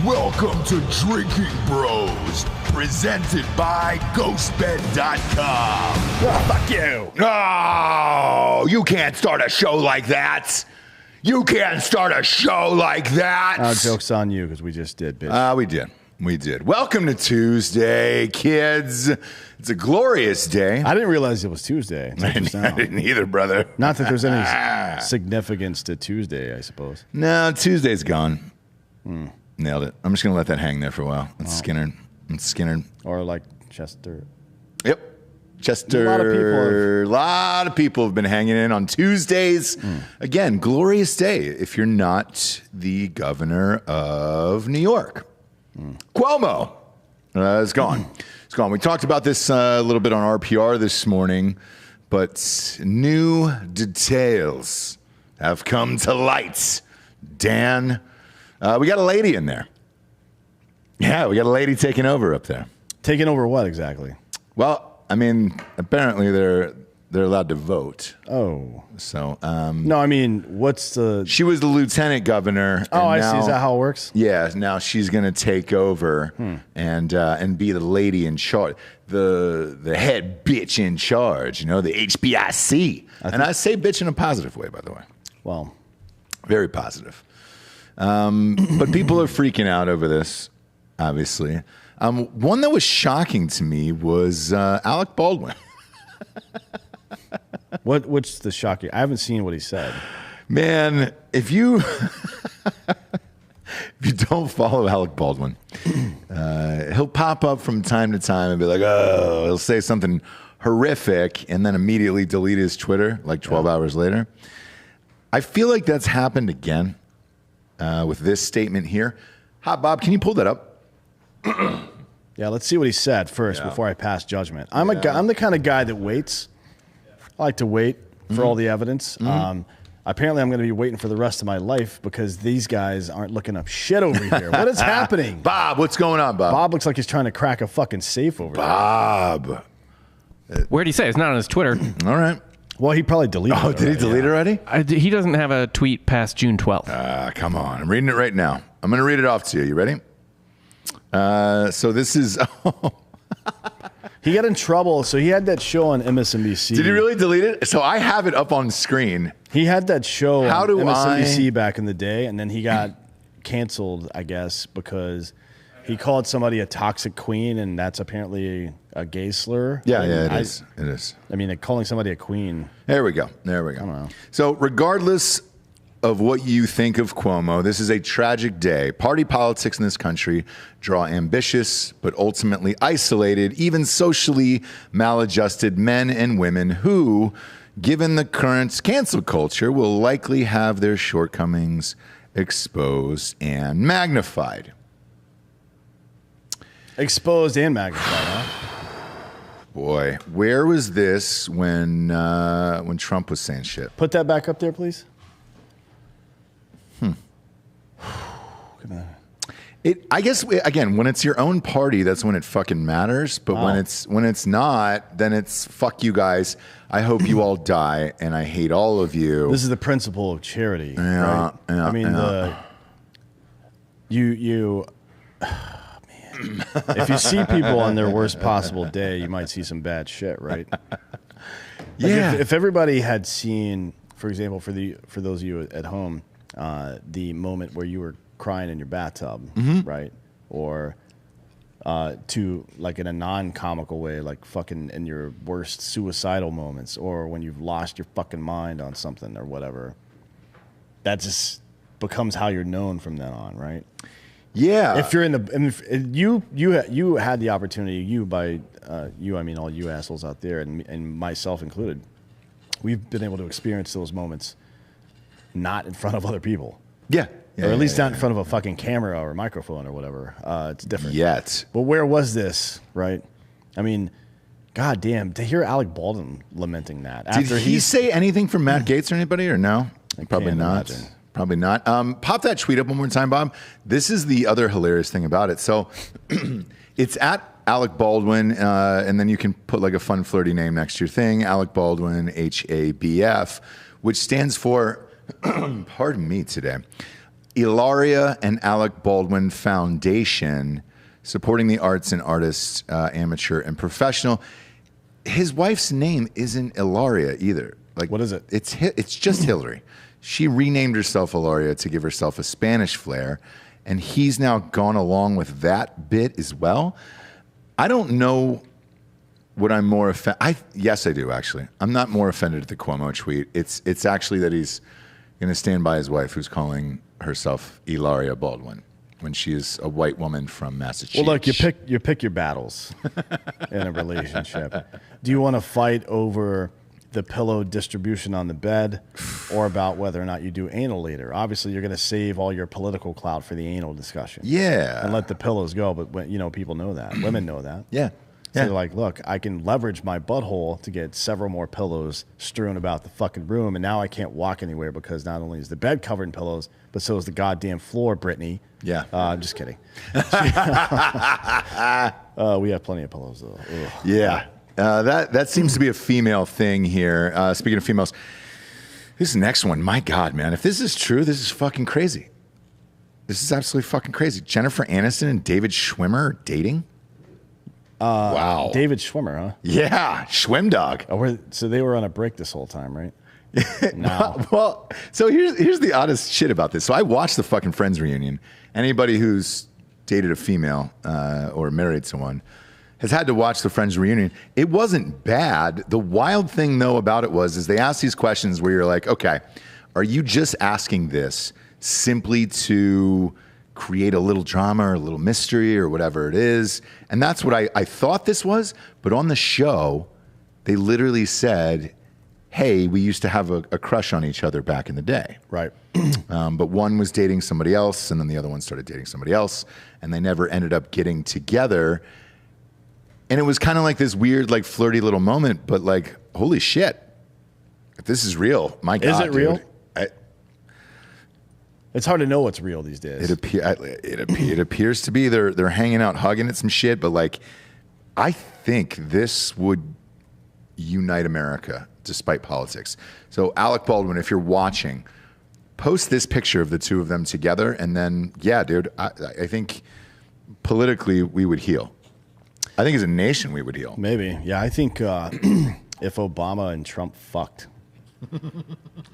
Welcome to Drinking Bros, presented by GhostBed.com. Oh, fuck you. Oh, you can't start a show like that. You can't start a show like that. Joke's on you, because we just did, bitch. We did. Welcome to Tuesday, kids. It's a glorious day. I didn't realize it was Tuesday. I didn't either, brother. Not that there's any significance to Tuesday, I suppose. No, Tuesday's gone. Nailed it. I'm just going to let that hang there for a while. It's Skinner. Or like Chester. Yep. Chester. A lot of people have been hanging in on Tuesdays. Again, glorious day if you're not the governor of New York. Cuomo is gone. It's gone. We talked about this a little bit on RPR this morning, but new details have come to light. Dan, we got a lady in there. Yeah, we got a lady taking over up there. Taking over what exactly? Well, I mean, apparently they're allowed to vote. Oh. So, no, I mean, what's the... She was the lieutenant governor. Oh, I see. Is that how it works? Yeah, now she's going to take over and be the lady in charge, the head bitch in charge, you know, the HBIC. I say bitch in a positive way, by the way. Well. Very positive. But people are freaking out over this, obviously. One that was shocking to me was Alec Baldwin. What's the shocking? I haven't seen what he said. Man, if you don't follow Alec Baldwin, he'll pop up from time to time and be like, oh, he'll say something horrific and then immediately delete his Twitter like 12 hours later. I feel like that's happened again with this statement here. Hi, Bob, can you pull that up? Yeah, let's see what he said first before I pass judgment. I'm the kind of guy that waits. I like to wait for all the evidence. Apparently, I'm going to be waiting for the rest of my life because these guys aren't looking up shit over here. What is happening? Bob, what's going on, Bob? Bob looks like he's trying to crack a fucking safe over Bob. Where'd he say? It's not on his Twitter. All right. Well, he probably deleted it. Oh, did he delete it already? He doesn't have a tweet past June 12th. Come on. I'm reading it right now. I'm going to read it off to you. You ready? So this is... He got in trouble. So he had that show on MSNBC. Did he really delete it? So I have it up on screen. He had that show on MSNBC I... back in the day, and then he got canceled, I guess, because he called somebody a toxic queen, and that's apparently a gay slur. Yeah, it is. It is. I mean, calling somebody a queen. There we go. I don't know. So regardless of what you think of Cuomo, this is a tragic day. Party politics in this country draw ambitious, but ultimately isolated, even socially maladjusted men and women who, given the current cancel culture, will likely have their shortcomings exposed and magnified. Exposed and magnified, huh? Boy, where was this when Trump was saying shit? Put that back up there, please. I guess again, when it's your own party, that's when it fucking matters. But when it's not, then it's fuck you guys. I hope you all die, and I hate all of you. This is the principle of charity. Yeah, right? yeah, I mean, man. If you see people on their worst possible day, you might see some bad shit, right? Yeah. If everybody had seen, for example, for those of you at home, the moment where you were crying in your bathtub, right? Or to like in a non-comical way, like fucking in your worst suicidal moments, or when you've lost your fucking mind on something or whatever. That just becomes how you're known from then on, right? Yeah. If you're you had the opportunity, I mean all you assholes out there, and myself included, we've been able to experience those moments not in front of other people. Yeah. Or at least not in front of a fucking camera or microphone or whatever. It's different. Yet. But where was this, right? I mean, goddamn, to hear Alec Baldwin lamenting that. Did he say anything from Matt Gaetz or anybody, or no? Probably not. Imagine. Probably not. Pop that tweet up one more time, Bob. This is the other hilarious thing about it. So it's at Alec Baldwin, and then you can put like a fun, flirty name next to your thing. Alec Baldwin, HABF, which stands for, pardon me today, Ilaria and Alec Baldwin Foundation, supporting the arts and artists, amateur and professional. His wife's name isn't Ilaria either. Like, what is it? It's just Hillary. She renamed herself Ilaria to give herself a Spanish flair, and he's now gone along with that bit as well. I don't know what I'm more offended. Yes, I do actually. I'm not more offended at the Cuomo tweet. It's actually that he's going to stand by his wife, who's calling herself Ilaria Baldwin when she is a white woman from Massachusetts. Well, look, you pick your battles in a relationship. Do you want to fight over the pillow distribution on the bed, or about whether or not you do anal later? Obviously, you're going to save all your political clout for the anal discussion. Yeah. And let the pillows go. But when, people know that. Women know that. Yeah. So they're like, look, I can leverage my butthole to get several more pillows strewn about the fucking room, and now I can't walk anywhere because not only is the bed covered in pillows, but so is the goddamn floor, Brittany. Yeah. I'm just kidding. We have plenty of pillows, though. Ugh. Yeah. That seems to be a female thing here. Speaking of females, this next one, my God, man, if this is true, this is fucking crazy. This is absolutely fucking crazy. Jennifer Aniston and David Schwimmer are dating? Wow. David Schwimmer, huh? Yeah, Schwim Dog. Oh, so they were on a break this whole time, right? No. Well, so here's the honest shit about this. So I watched the fucking Friends reunion. Anybody who's dated a female or married someone has had to watch the Friends reunion. It wasn't bad. The wild thing, though, about it is they ask these questions where you're like, okay, are you just asking this simply to create a little drama or a little mystery or whatever it is? And that's what I thought this was. But on the show, they literally said, hey, we used to have a crush on each other back in the day. Right. But one was dating somebody else, and then the other one started dating somebody else, and they never ended up getting together. And it was kind of like this weird, like, flirty little moment, but like, holy shit, if this is real, my God. Is it real? Dude, it's hard to know what's real these days. It appears to be. They're hanging out, hugging at some shit, but like, I think this would unite America despite politics. So Alec Baldwin, if you're watching, post this picture of the two of them together, and then, yeah, dude, I think politically we would heal. I think as a nation we would heal. Maybe. Yeah, I think if Obama and Trump fucked,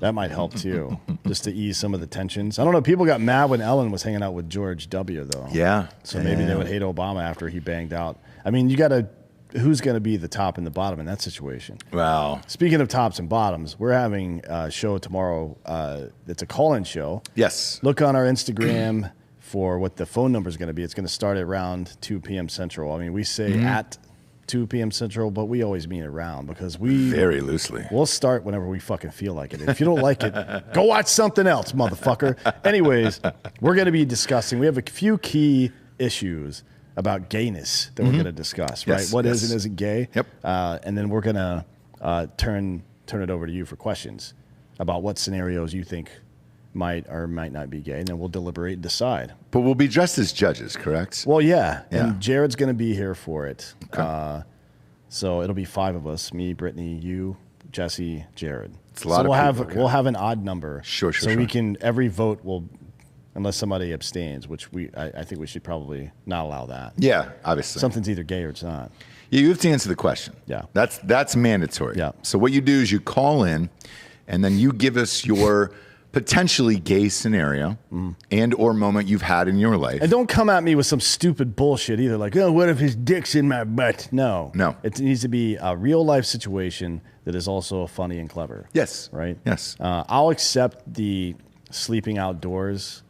that might help too, just to ease some of the tensions. I don't know. People got mad when Ellen was hanging out with George W., though. Yeah. So maybe they would hate Obama after he banged out. I mean, who's going to be the top and the bottom in that situation? Wow. Speaking of tops and bottoms, we're having a show tomorrow. It's a call-in show. Yes. Look on our Instagram for what the phone number is going to be. It's going to start at around 2 p.m. Central. I mean, we say at 2 p.m. Central, but we always mean around because very loosely. We'll start whenever we fucking feel like it. If you don't like it, go watch something else, motherfucker. Anyways, we're going to be discussing. We have a few key issues about gayness that we're going to discuss, right? Yes, What is and isn't gay? Yep. And then we're going to turn it over to you for questions about what scenarios you think might or might not be gay, and then we'll deliberate and decide. But we'll be dressed as judges, correct? Well, yeah. And Jared's going to be here for it. Okay. So it'll be 5 of us: me, Brittany, you, Jesse, Jared. It's a lot of people. We'll have an odd number. Sure. We can, every vote will, unless somebody abstains, which I think we should probably not allow that. Yeah, obviously. Something's either gay or it's not. Yeah, you have to answer the question. Yeah. That's mandatory. Yeah. So what you do is you call in, and then you give us your potentially gay scenario and or moment you've had in your life. And don't come at me with some stupid bullshit either, like, oh, what if his dick's in my butt? No. It needs to be a real life situation that is also funny and clever. Yes. Right? Yes. I'll accept the sleeping outdoors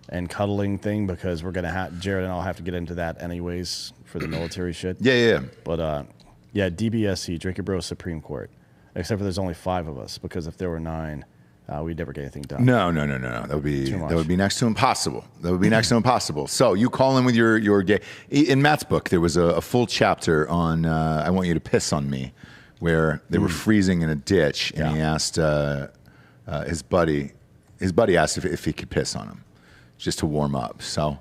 and cuddling thing because we're going to Jared and I'll have to get into that anyways for the military shit. Yeah. But DBSC, Drinkin Bros Supreme Court, except for there's only 5 of us because if there were 9, we'd never get anything done. No. That would be next to impossible. So you call in with your gay. In Matt's book, there was a full chapter on I Want You to Piss on Me, where they were freezing in a ditch, and he asked his buddy asked if he could piss on him, just to warm up. So,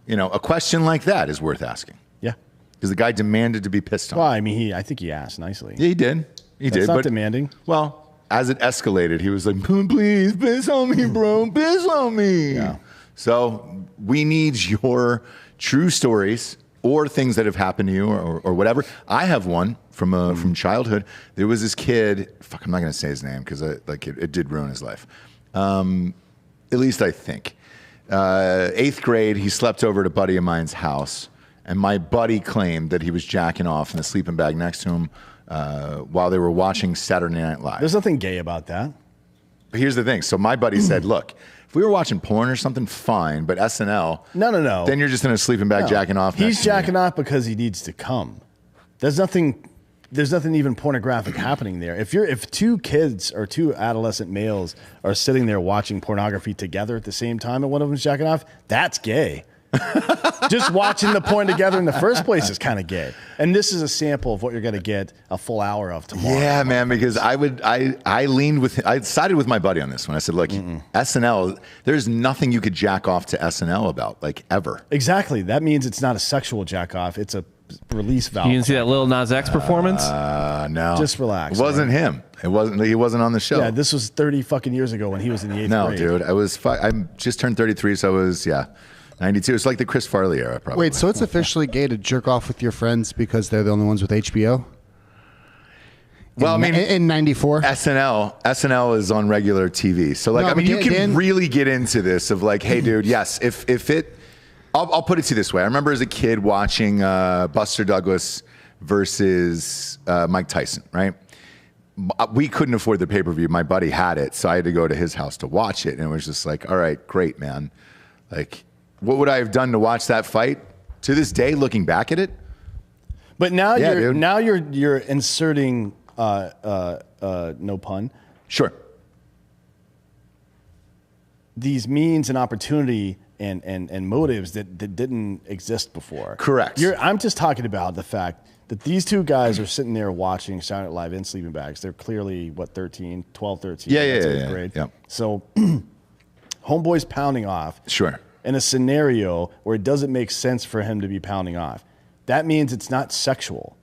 a question like that is worth asking. Yeah. Because the guy demanded to be pissed on. Well, I mean, I think he asked nicely. Yeah, he did. That's not demanding. Well, as it escalated, he was like, please, piss on me, bro. Piss on me. Yeah. So we need your true stories or things that have happened to you or whatever. I have one from childhood. There was this kid, fuck, I'm not going to say his name because it did ruin his life. At least I think. 8th grade, he slept over at a buddy of mine's house, and my buddy claimed that he was jacking off in the sleeping bag next to him while they were watching Saturday Night Live. There's nothing gay about that. But here's the thing. So my buddy said, look, if we were watching porn or something, fine, but SNL, No. then you're just in a sleeping bag jacking off. He's jacking off because he needs to come. There's nothing even pornographic happening there. If two kids or two adolescent males are sitting there watching pornography together at the same time and one of them's jacking off, that's gay. Just watching the porn together in the first place is kind of gay. And this is a sample of what you're going to get a full hour of tomorrow. Yeah, man, because I sided with my buddy on this one. I said, look, SNL, there's nothing you could jack off to SNL about, like, ever. Exactly. That means it's not a sexual jack off. It's a release valve. You didn't see that Lil Nas X performance? No. Just relax. It wasn't him. He wasn't on the show. Yeah, this was 30 fucking years ago when he was in the 8th grade. No, dude. I just turned 33, so I was, 92. It's like the Chris Farley era, probably. Wait, so it's officially gay to jerk off with your friends because they're the only ones with HBO? Well, I mean, in '94, SNL is on regular TV. So, like, No, I mean, you can Dan, really get into this of like, hey, dude, yes, if it, I'll put it to you this way. I remember as a kid watching Buster Douglas versus Mike Tyson, right? We couldn't afford the pay-per-view. My buddy had it, so I had to go to his house to watch it, and it was just like, all right, great, man. Like, what would I have done to watch that fight? To this day, looking back at it. But now Yeah, you're inserting no pun. Sure. These means and opportunity and motives that didn't exist before. Correct. I'm just talking about the fact that these two guys are sitting there watching Saturday Night Live in sleeping bags. They're clearly, 12, 13. Yeah. Grade. Yeah. So homeboy's pounding off. Sure. In a scenario where it doesn't make sense for him to be pounding off. That means it's not sexual.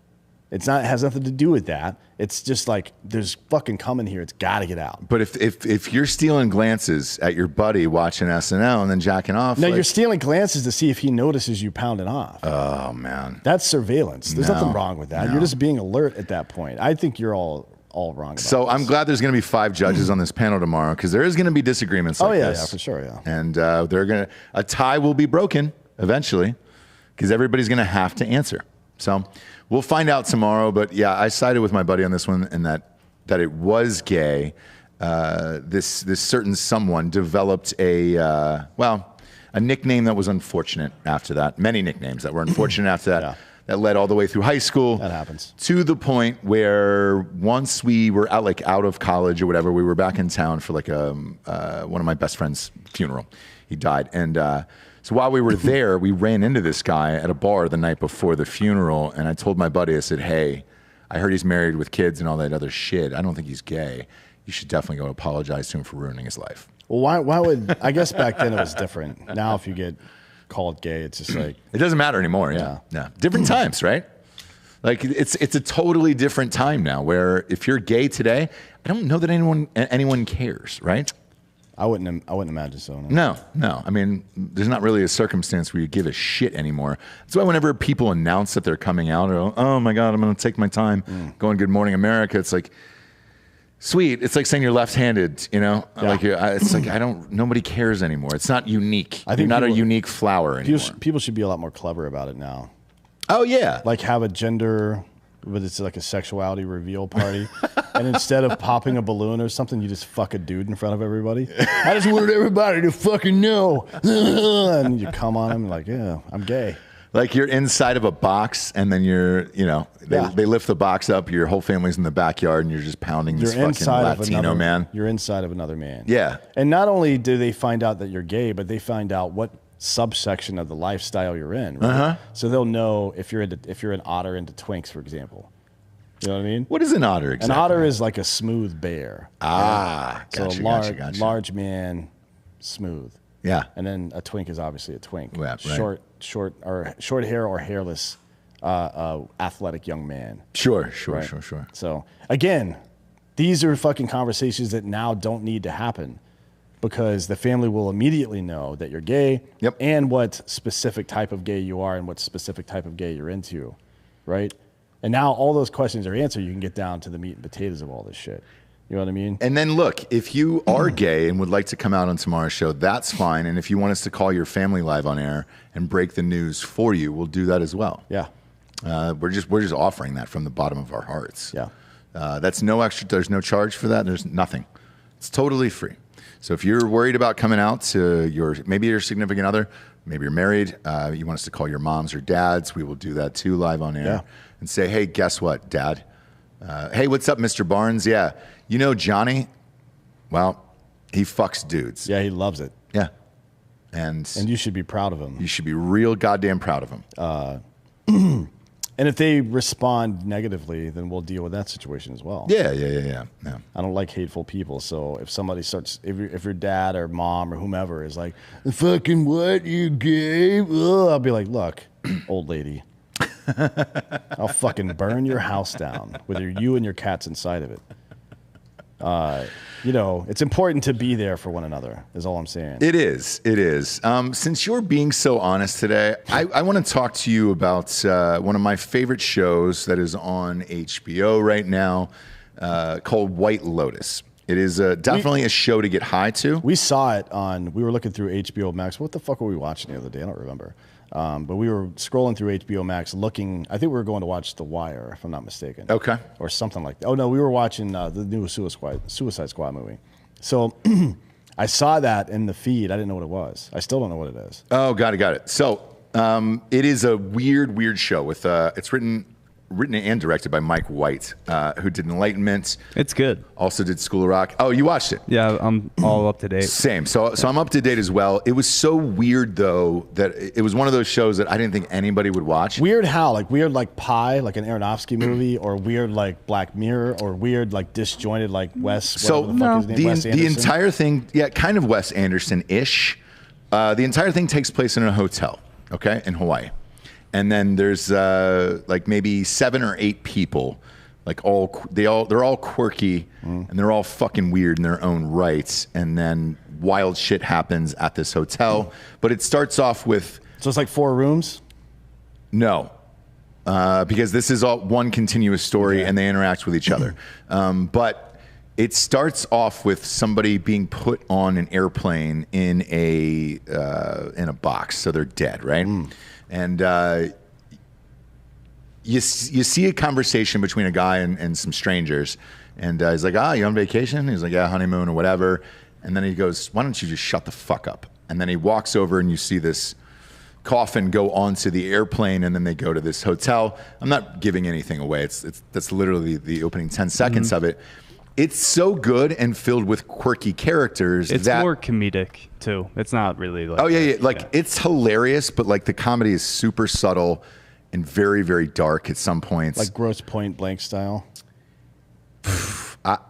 It has nothing to do with that. It's just like, there's fucking coming here. It's got to get out. But if you're stealing glances at your buddy watching SNL and then jacking off. No, like, you're stealing glances to see if he notices you pounding off. Oh, man. That's surveillance. There's nothing wrong with that. No. You're just being alert at that point. I think you're all wrong about So this. I'm glad there's going to be 5 judges on this panel tomorrow because there is going to be disagreements like this. Yeah, for sure, yeah. And a tie will be broken eventually because everybody's going to have to answer. So we'll find out tomorrow. But yeah, I sided with my buddy on this one and that it was gay. This certain someone developed a nickname that was unfortunate after that. Many nicknames that were unfortunate after that. Yeah. That led all the way through high school. That happens. To the point where once we were out of college or whatever, we were back in town for like one of my best friend's funeral. He died. And so while we were there, we ran into this guy at a bar the night before the funeral. And I told my buddy, I said, hey, I heard he's married with kids and all that other shit. I don't think he's gay. You should definitely go apologize to him for ruining his life. Well, why would, I guess back then it was different. Now if you get called gay, it's just like. It doesn't matter anymore. Yeah. Different times, right? Like it's a totally different time now where if you're gay today, I don't know that anyone cares, right? I wouldn't imagine so. No. I mean, there's not really a circumstance where you give a shit anymore. That's why whenever people announce that they're coming out or, oh my God, I'm going to take my time going Good Morning America, it's like, sweet. It's like saying you're left-handed, you know? Yeah. Like it's like, nobody cares anymore. It's not unique. I think you're not a unique flower anymore. People should be a lot more clever about it now. Oh, yeah. Like have a gender, but it's like a sexuality reveal party. And instead of popping a balloon or something, you just fuck a dude in front of everybody. I just wanted everybody to fucking know. And you come on them like, yeah, I'm gay. Like you're inside of a box and then they lift the box up, your whole family's in the backyard and you're just pounding this fucking Latino man. You're inside of another man. Yeah. And not only do they find out that you're gay, but they find out what subsection of the lifestyle you're in. Right? So they'll know if you're an otter into twinks, for example. You know what I mean? What is an otter exactly? An otter is like a smooth bear. Gotcha, So gotcha. large man, smooth. Yeah. And then a twink is obviously a twink. Yeah, right. Short hair or hairless, athletic young man. Sure. Right? So again, these are fucking conversations that now don't need to happen because the family will immediately know that you're gay and what specific type of gay you are and what specific type of gay you're into, right? And now all those questions are answered. You can get down to the meat and potatoes of all this shit. You know what I mean? And then look, if you are gay and would like to come out on tomorrow's show, that's fine. And if you want us to call your family live on air and break the news for you, we'll do that as well. Yeah. We're just offering that from the bottom of our hearts. Yeah. That's no extra. There's no charge for that. There's nothing. It's totally free. So if you're worried about coming out to maybe your significant other, maybe you're married, you want us to call your moms or dads, we will do that too live on air and say, hey, guess what, Dad? Hey, what's up, Mr. Barnes? Yeah. You know Johnny? Well, he fucks dudes. Yeah, he loves it. Yeah. And you should be proud of him. You should be real goddamn proud of him. And if they respond negatively, then we'll deal with that situation as well. Yeah. I don't like hateful people. So if somebody starts, if your dad or mom or whomever is like, fucking what, you gay? Ugh, I'll be like, look, old lady, I'll fucking burn your house down with you and your cats inside of it. You know, it's important to be there for one another, is all I'm saying. It is. Since you're being so honest today, I want to talk to you about one of my favorite shows that is on HBO right now called White Lotus. It is definitely a show to get high to. We saw it we were looking through HBO Max. What the fuck were we watching the other day? I don't remember. But we were scrolling through HBO Max looking. I think we were going to watch The Wire, if I'm not mistaken. Okay. Or something like that. Oh, no, we were watching the new Suicide Squad movie. So I saw that in the feed. I didn't know what it was. I still don't know what it is. Oh, got it. So it is a weird show with it's written and directed by Mike White, who did Enlightenment. It's good. Also did School of Rock. Oh, you watched it? Yeah, I'm all up to date. Same. So I'm up to date as well. It was so weird though that it was one of those shows that I didn't think anybody would watch. Weird how? Like weird like Pi, like an Aronofsky movie, or weird like Black Mirror, or weird like disjointed like Wes. So the entire thing, kind of Wes Anderson-ish. The entire thing takes place in a hotel, okay, in Hawaii. And then there's like maybe 7 or 8 people, like they're all quirky and they're all fucking weird in their own rights. And then wild shit happens at this hotel. But it starts off with, so it's like 4 rooms. No, because this is all one continuous story and they interact with each other. But it starts off with somebody being put on an airplane in a box, so they're dead, right? And you see a conversation between a guy and some strangers. And he's like, you on vacation? He's like, yeah, honeymoon or whatever. And then he goes, why don't you just shut the fuck up? And then he walks over and you see this coffin go onto the airplane and then they go to this hotel. I'm not giving anything away. That's literally the opening 10 seconds of it. It's so good and filled with quirky characters. It's more comedic too. It's not really like it's hilarious, but like the comedy is super subtle and very, very dark at some points. Like Grosse Point Blank style.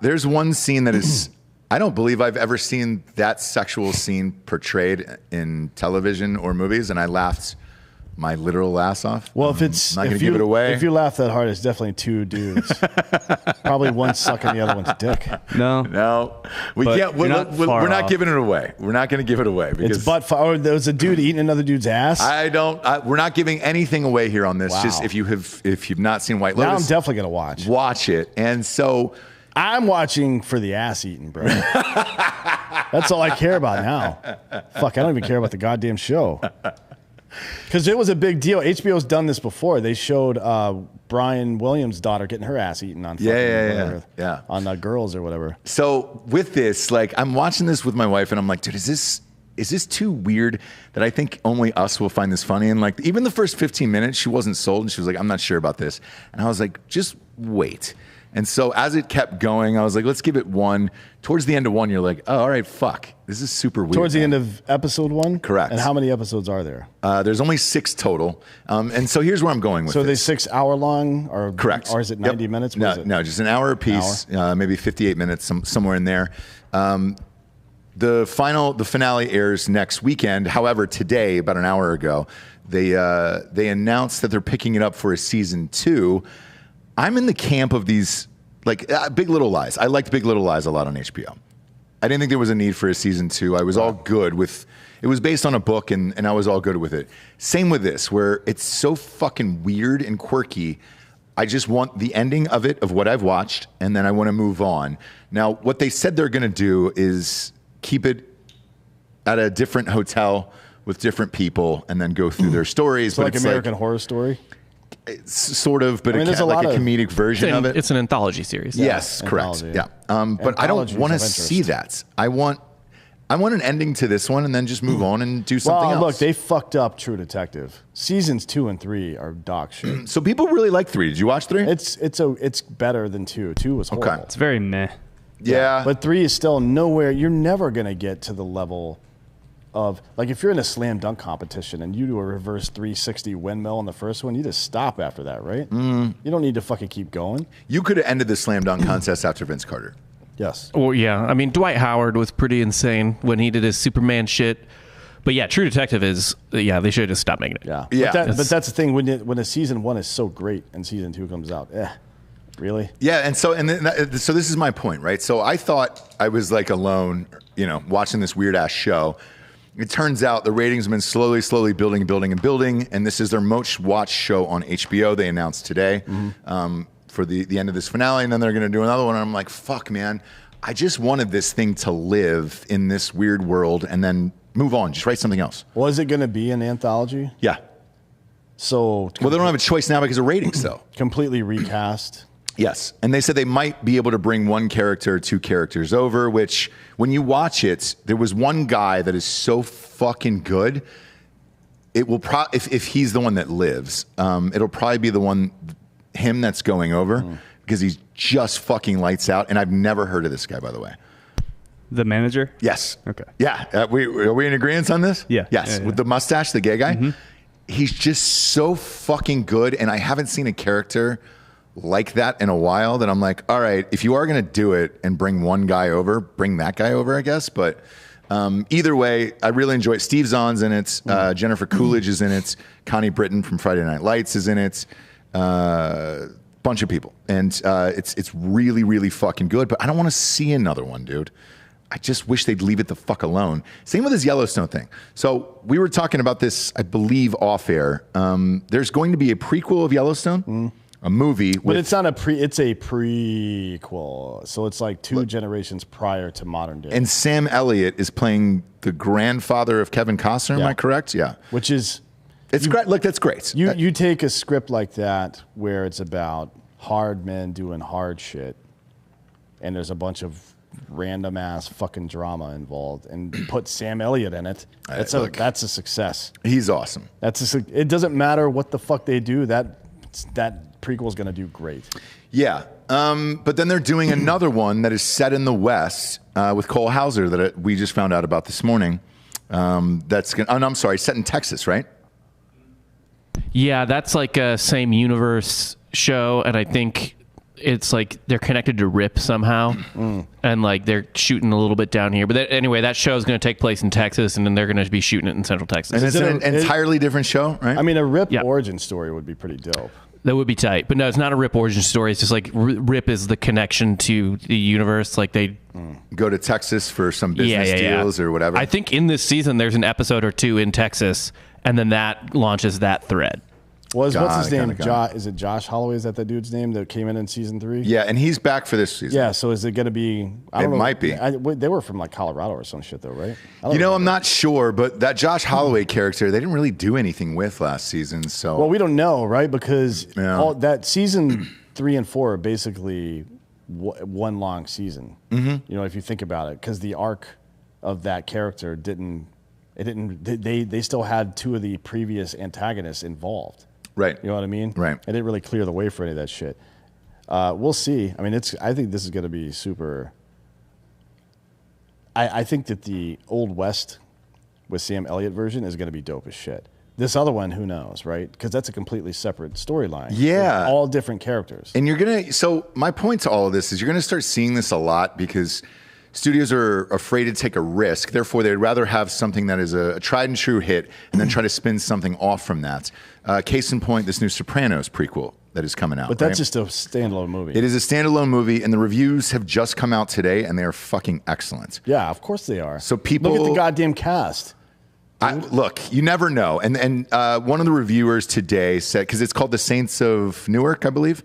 There's one scene that is I don't believe I've ever seen that sexual scene portrayed in television or movies, and I laughed my literal ass off. Well, I'm not going to give it away. If you laugh that hard, it's definitely 2 dudes. Probably one sucking the other one's dick. No, we can't. We're not giving it away. We're not going to give it away because it's butt. Or there was a dude eating another dude's ass. We're not giving anything away here on this. Wow. Just if you've not seen White Lotus, now I'm definitely going to watch it. And so I'm watching for the ass eating, bro. That's all I care about now. Fuck, I don't even care about the goddamn show. Because it was a big deal. HBO's done this before. They showed Brian Williams' daughter getting her ass eaten on on Girls or whatever. So with this, like, I'm watching this with my wife, and I'm like, dude, is this too weird that I think only us will find this funny? And like, even the first 15 minutes, she wasn't sold, and she was like, I'm not sure about this. And I was like, just wait. And so as it kept going, I was like, let's give it 1. Towards the end of 1, you're like, oh, all right, fuck. This is super weird. Towards the end of episode 1? Correct. And how many episodes are there? There's only 6 total. And so here's where I'm going with this. So they 6 hour long? Or correct. Or is it 90 minutes? No, just an hour a piece, maybe 58 minutes, somewhere in there. The finale airs next weekend. However, today, about an hour ago, they announced that they're picking it up for a season 2. I'm in the camp of these Like Big Little Lies. I liked Big Little Lies a lot on HBO. I didn't think there was a need for a season 2. I was all good with. It was based on a book, and I was all good with it. Same with this, where it's so fucking weird and quirky. I just want the ending of it, of what I've watched, and then I want to move on. Now, what they said they're going to do is keep it at a different hotel with different people, and then go through their stories. So like American Horror Story. It's sort of, but there's like a comedic version of it. It's an anthology series. Yes, correct. Anthology. Yeah, but I don't want to see that. I want an ending to this one, and then just move on and do something else. Look, they fucked up True Detective. Seasons 2 and 3 are dog shit. So people really like 3. Did you watch 3? It's better than 2. 2 was horrible. Okay. It's very meh. Yeah. But 3 is still nowhere. You're never going to get to the level of, like, if you're in a slam dunk competition and you do a reverse 360 windmill in the first one, you just stop after that, right? You don't need to fucking keep going. You could have ended the slam dunk contest after Vince Carter. Yes. Well, yeah. I mean, Dwight Howard was pretty insane when he did his Superman shit. But yeah, True Detective is, they should have just stopped making it. Yeah. Yeah. But that's the thing. When a season 1 is so great and season 2 comes out, really? Yeah, so this is my point, right? So I thought I was like alone, watching this weird ass show. It turns out the ratings have been slowly building, and this is their most watched show on HBO. They announced today for the end of this finale, and then they're going to do another one. And I'm like, fuck, man, I just wanted this thing to live in this weird world and then move on, just write something else. Was it going to be an anthology? Yeah. So, Well, they don't have a choice now because of ratings, though. Completely recast. Yes. And they said they might be able to bring one character or 2 characters over, which when you watch it, there was one guy that is so fucking good. It will if he's the one that lives, it'll probably be him that's going over because he's just fucking lights out. And I've never heard of this guy, by the way. The manager? Yes. Okay. Yeah. Are we in agreement on this? Yeah. Yes. Yeah. With the mustache, the gay guy. He's just so fucking good. And I haven't seen a character like that in a while that I'm like, all right, if you are going to do it and bring one guy over, bring that guy over, I guess. But either way, I really enjoy it. Steve Zahn's in it. Jennifer Coolidge is in it. Connie Britton from Friday Night Lights is in it. Bunch of people. And it's really, really fucking good. But I don't want to see another one, dude. I just wish they'd leave it the fuck alone. Same with this Yellowstone thing. So we were talking about this, I believe, off air. There's going to be a prequel of Yellowstone. A movie, but it's not it's a prequel, so it's like 2 generations prior to modern day. And Sam Elliott is playing the grandfather of Kevin Costner. Am I correct? Yeah, which is great. Look, that's great. You take a script like that where it's about hard men doing hard shit, and there's a bunch of random ass fucking drama involved, and put Sam Elliott in it. That's a success. He's awesome. It doesn't matter what the fuck they do. That prequel is going to do great. Yeah. But then they're doing another one that is set in the West with Cole Hauser that we just found out about this morning. Set in Texas, right? Yeah, that's like a same universe show, and I think it's like they're connected to Rip somehow, and like they're shooting a little bit down here. But anyway, that show is going to take place in Texas, and then they're going to be shooting it in Central Texas. And it's an entirely different show, right? I mean, a Rip origin story would be pretty dope. That would be tight. But no, it's not a Rip origin story. It's just like Rip is the connection to the universe. Like they go to Texas for some business deals or whatever. I think in this season there's an episode or 2 in Texas, and then that launches that thread. What's his name? Is it Josh Holloway? Is that the dude's name that came in season 3? Yeah, and he's back for this season. Yeah, so is it going to be? I don't know. Might be. They were from like Colorado or some shit though, right? I'm not sure, but that Josh Holloway character, they didn't really do anything with last season. So well, we don't know, right? Because all that season 3 and 4 are basically one long season. If you think about it, because the arc of that character they still had 2 of the previous antagonists involved. Right. You know what I mean? Right. They didn't really clear the way for any of that shit. We'll see. I mean, I think this is going to be super. I think that the Old West with Sam Elliott version is going to be dope as shit. This other one, who knows, right? Because that's a completely separate storyline. Yeah. All different characters. And so my point to all of this is you're going to start seeing this a lot because studios are afraid to take a risk. Therefore, they'd rather have something that is a tried and true hit and then try to spin something off from that. Case in point, this new Sopranos prequel that is coming out. But that's just a standalone movie. It is a standalone movie, and the reviews have just come out today, and they are fucking excellent. Yeah, of course they are. So people look at the goddamn cast. Look, you never know. And one of the reviewers today said, because it's called The Saints of Newark, I believe.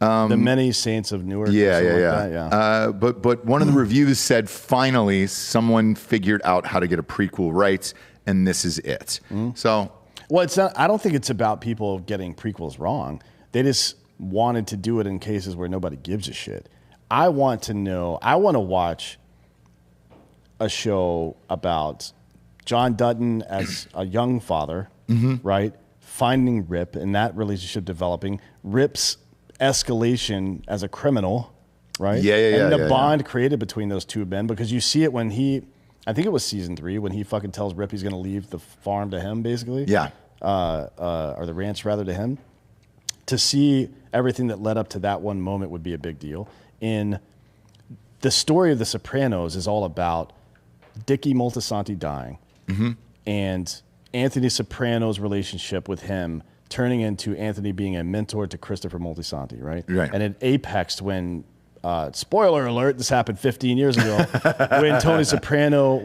The Many Saints of Newark. Yeah. But one of the reviews said, finally, someone figured out how to get a prequel right, and this is it. So, well, it's not. I don't think it's about people getting prequels wrong. They just wanted to do it in cases where nobody gives a shit. I want to know. I want to watch a show about John Dutton as a young father, right? Finding Rip and that relationship developing. Rip's escalation as a criminal, right? And the bond created between those two men, because you see it when I think it was season 3 when he fucking tells Rip he's going to leave the farm to him, basically. Yeah. Or the ranch rather to him. To see everything that led up to that one moment would be a big deal. In the story of The Sopranos is all about Dickie Moltisanti dying and Anthony Soprano's relationship with him turning into Anthony being a mentor to Christopher Moltisanti, right? And it apexed when, spoiler alert, this happened 15 years ago,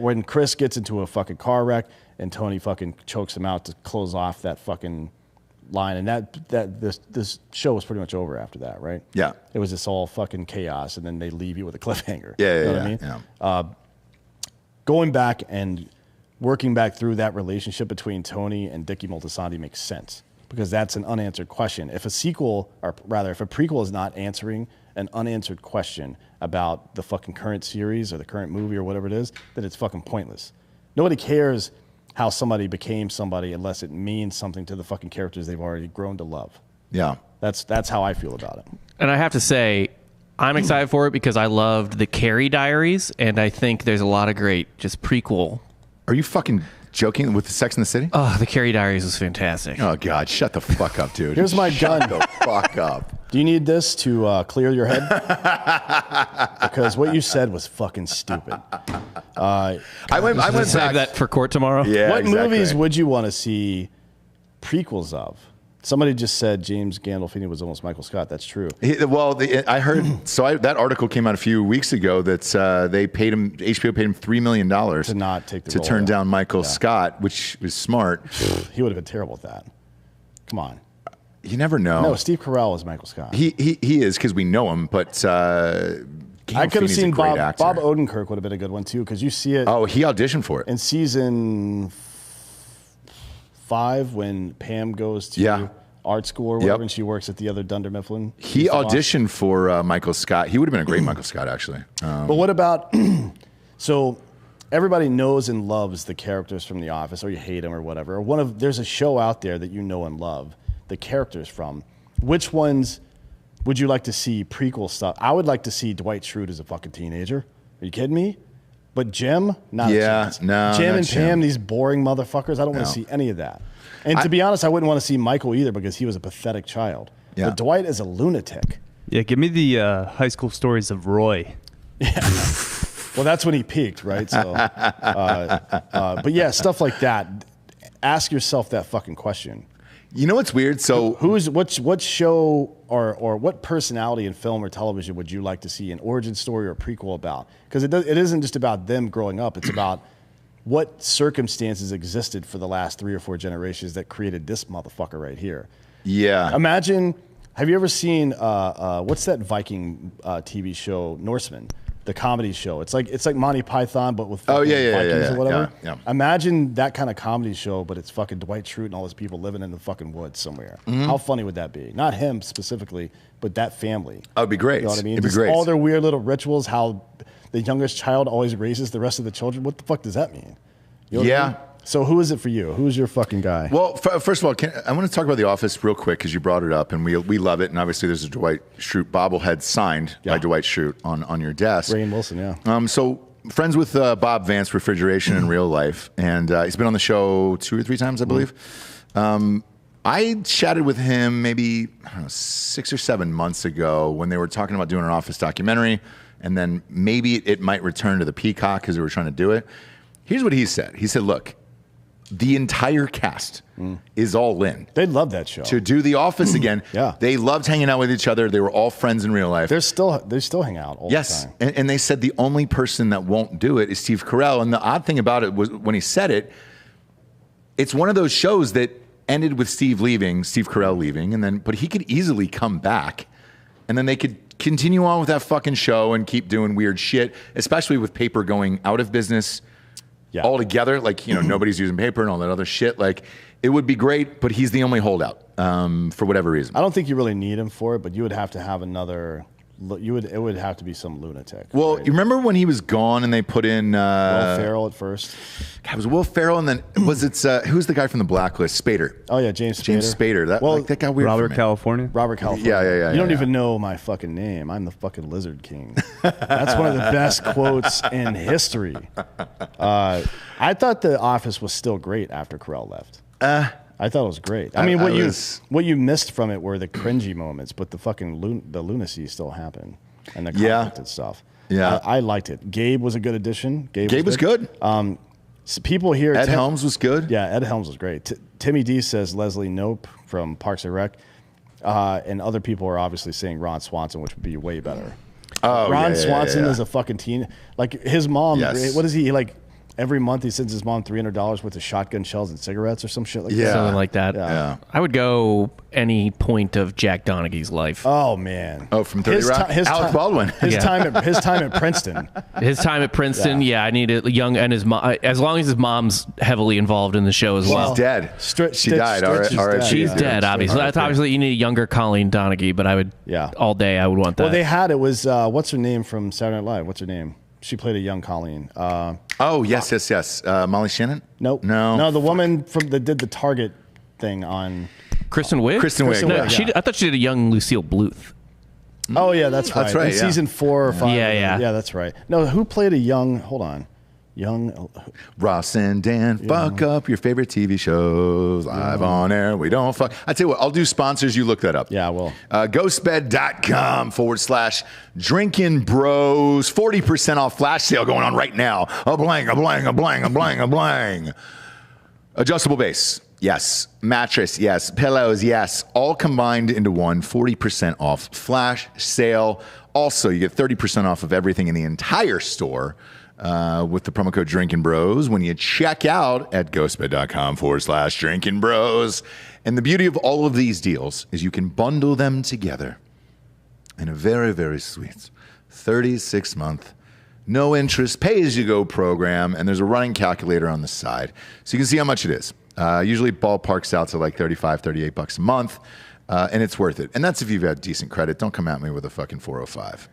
when Chris gets into a fucking car wreck and Tony fucking chokes him out to close off that fucking line. And this show was pretty much over after that, right? Yeah. It was just all fucking chaos, and then they leave you with a cliffhanger. Yeah, you know what I mean? Going back and working back through that relationship between Tony and Dickie Moltisanti makes sense, because that's an unanswered question. If a prequel is not answering an unanswered question about the fucking current series or the current movie or whatever it is, then it's fucking pointless. Nobody cares how somebody became somebody unless it means something to the fucking characters they've already grown to love. Yeah. That's how I feel about it. And I have to say, I'm excited for it because I loved the Carrie Diaries, and I think there's a lot of great just prequel. Are you fucking joking with Sex in the City? Oh, the Carrie Diaries was fantastic. Oh, God. Shut the fuck up, dude. Here's my gun. Shut the fuck up. Do you need this to clear your head? Because what you said was fucking stupid. I went back. Save that for court tomorrow? Yeah, what exactly. movies would you want to see prequels of? Somebody just said James Gandolfini was almost Michael Scott. That's true. I heard. That article came out a few weeks ago that they paid him. HBO paid him $3 million to not take the to role, turn down Michael Scott, which was smart. He would have been terrible at that. Come on. You never know. No, Steve Carell was Michael Scott. He is, because we know him, but I could have seen Bob actor. Odenkirk would have been a good one too, because you see it. Oh, he auditioned for it in season 5 when Pam goes to art school or whatever, and she works at the other Dunder Mifflin. He auditioned for Michael Scott. He would have been a great Michael Scott, actually. But what about so everybody knows and loves the characters from The Office, or you hate them or whatever. Or there's a show out there that you know and love the characters from. Which ones would you like to see prequel stuff? I would like to see Dwight Schrute as a fucking teenager. Are you kidding me? But Jim, not a chance. No, Jim not and Jim. Pam, these boring motherfuckers. I don't want to see any of that. And to be honest, I wouldn't want to see Michael either, because he was a pathetic child. Yeah. But Dwight is a lunatic. Yeah, give me the high school stories of Roy. Yeah. Well, that's when he peaked, right? So, but yeah, stuff like that. Ask yourself that fucking question. You know what's weird? So what show or what personality in film or television would you like to see an origin story or a prequel about? Because it isn't just about them growing up. It's about what circumstances existed for the last 3 or 4 generations that created this motherfucker right here. Yeah. Imagine, have you ever seen what's that Viking TV show, Norseman? The comedy show. It's like Monty Python, but with Vikings or whatever. Yeah. Imagine that kind of comedy show, but it's fucking Dwight Schrute and all those people living in the fucking woods somewhere. How funny would that be? Not him specifically, but that family. That would be great. You know what I mean? It'd be Just great. all their weird little rituals, how the youngest child always raises the rest of the children. What the fuck does that mean? You know what I mean? So who is it for you? Who's your fucking guy? Well, first of all, I want to talk about The Office real quick, because you brought it up, and we love it. And obviously, there's a Dwight Schrute bobblehead signed by Dwight Schrute on your desk. Rainn Wilson, yeah. So friends with Bob Vance, Refrigeration in real life, and he's been on the show 2 or 3 times, I believe. I chatted with him maybe 6 or 7 months ago when they were talking about doing an Office documentary, and then maybe it might return to the Peacock because they were trying to do it. Here's what he said. He said, look, the entire cast is all in. They love that show. To do The Office again. Yeah. They loved hanging out with each other. They were all friends in real life. They still hang out all the time. And they said the only person that won't do it is Steve Carell. And the odd thing about it was when he said it, it's one of those shows that ended with Steve Carell leaving, but he could easily come back, and then they could continue on with that fucking show and keep doing weird shit, especially with paper going out of business altogether. Like, nobody's using paper and all that other shit. Like, it would be great, but he's the only holdout for whatever reason. I don't think you really need him for it, but you would have to have another. It would have to be some lunatic. Well, right? you remember when he was gone and they put in Will Ferrell at first. God, it was Will Ferrell, and then who's the guy from The Blacklist? Spader. Oh yeah, James Spader. That got weird. Robert California. Yeah. You don't even know my fucking name. I'm the fucking Lizard King. That's one of the best quotes in history. I thought The Office was still great after Carell left. I thought it was great. I mean, what you missed from it were the cringy moments, but the fucking the lunacy still happened and the conflict and stuff. Yeah, I liked it. Gabe was a good addition. Gabe was good. So people here. Ed Helms was good. Yeah, Ed Helms was great. Timmy D says Leslie Knope from Parks and Rec, and other people are obviously saying Ron Swanson, which would be way better. Oh, Ron Swanson is a fucking teen. Like his mom. Yes. What is he like? Every month he sends his mom $300 worth of shotgun shells and cigarettes or some shit like that. Something like that. Yeah. I would go any point of Jack Donaghy's life. Oh man. Oh, from 30 Rock. Alec Baldwin. His time at Princeton. His time at Princeton. Yeah, I need a young and his mom. As long as his mom's heavily involved in the show as well. She's dead. She died. R.I.P. She's dead. Obviously, that's obviously you need a younger Colleen Donaghy. But I would. All day I would want that. Well, they had it was what's her name from Saturday Night Live? What's her name? She played a young Colleen. Yes. Molly Shannon? Nope. No, the woman that did the Target thing on. Kristen Wiig? Kristen Wiig. No, yeah. I thought she did a young Lucille Bluth. Oh, yeah, that's right. That's right, In season 4 or 5. Yeah. Yeah, that's right. No, who played a young. Hold on. Young. Ross and Dan, fuck up your favorite TV shows live on air. We don't fuck. I tell you what, I'll do sponsors. You look that up. Yeah, I will. Ghostbed.com/Drinkin Bros. 40% off flash sale going on right now. A blang. Adjustable base. Yes. Mattress. Yes. Pillows. Yes. All combined into one. 40% off flash sale. Also, you get 30% off of everything in the entire store. With the promo code Drinkin Bros when you check out at ghostbed.com/Drinkin Bros. And the beauty of all of these deals is you can bundle them together in a very, very sweet 36-month, no interest, pay-as-you-go program. And there's a running calculator on the side. So you can see how much it is. Usually ballparks out to like $38 a month. And it's worth it. And that's if you've got decent credit. Don't come at me with a fucking 405.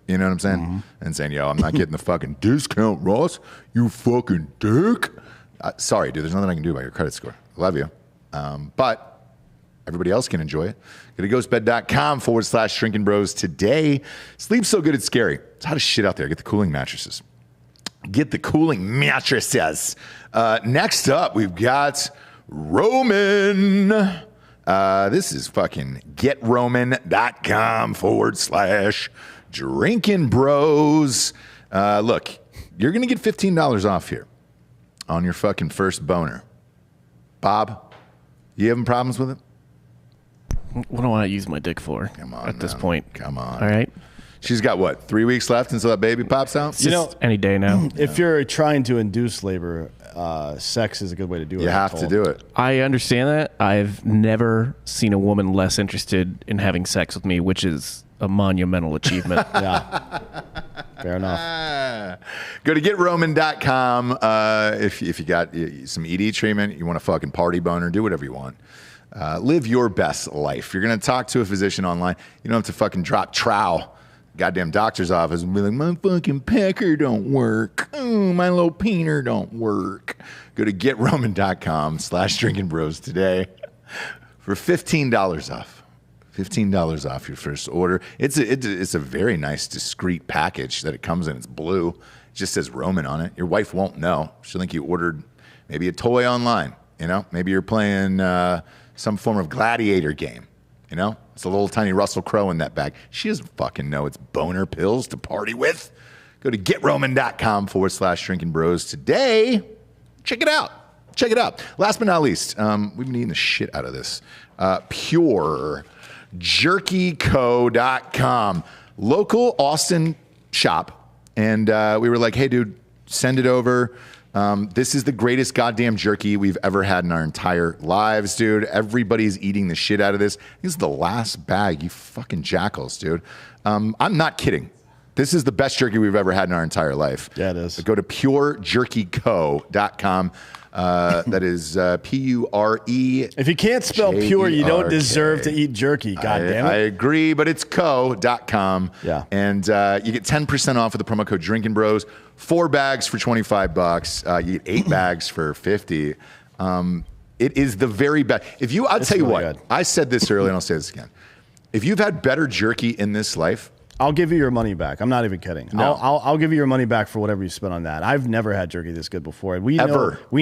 You know what I'm saying? Mm-hmm. And saying, yo, I'm not getting the fucking discount, Ross. You fucking dick. Sorry, dude. There's nothing I can do about your credit score. I love you. But everybody else can enjoy it. Go to ghostbed.com/Drinkin Bros today. Sleep so good it's scary. It's hot as shit out there. Get the cooling mattresses. Next up, we've got Roman. This is fucking getroman.com/Drinkin Bros. Look, you're going to get $15 off here on your fucking first boner. Bob, you having problems with it? What do I want to use my dick for at this point? Come on. All right. She's got, what, 3 weeks left until that baby pops out? You know, any day now. If you're trying to induce labor, sex is a good way to do it. You have to do it. I understand that. I've never seen a woman less interested in having sex with me, which is a monumental achievement. Yeah. Fair enough. Go to getroman.com if you got some ED treatment, you want a fucking party boner, do whatever you want. Live your best life. You're going to talk to a physician online. You don't have to fucking drop trowel. Goddamn doctor's office and be like, my fucking pecker don't work. My little peener don't work. Go to getroman.com/Drinkin Bros today for $15 off. $15 off your first order. It's a very nice, discreet package that it comes in. It's blue. It just says Roman on it. Your wife won't know. She'll think you ordered maybe a toy online. You know, maybe you're playing some form of gladiator game. You know, it's a little tiny Russell Crowe in that bag. She doesn't fucking know it's boner pills to party with. Go to getroman.com/Drinkin Bros today. Check it out. Check it out. Last but not least, we've been eating the shit out of this. PureJerkyCo.com. Local Austin shop. And we were like, hey, dude, send it over. This is the greatest goddamn jerky we've ever had in our entire lives, dude. Everybody's eating the shit out of this. This is the last bag, you fucking jackals, dude. I'm not kidding. This is the best jerky we've ever had in our entire life. Yeah, it is. Go to PureJerkyCo.com. That is P-U-R-E. If you can't spell pure, you don't deserve to eat jerky. God damn it. I agree, but it's co.com. Yeah. And you get 10% off with the promo code Drinkin' Bros. 4 bags for $25. You get 8 bags for $50. It is the very best. I'll tell you really what. good. I said this earlier, and I'll say this again. If you've had better jerky in this life, I'll give you your money back. I'm not even kidding. No. I'll give you your money back for whatever you spent on that. I've never had jerky this good before. We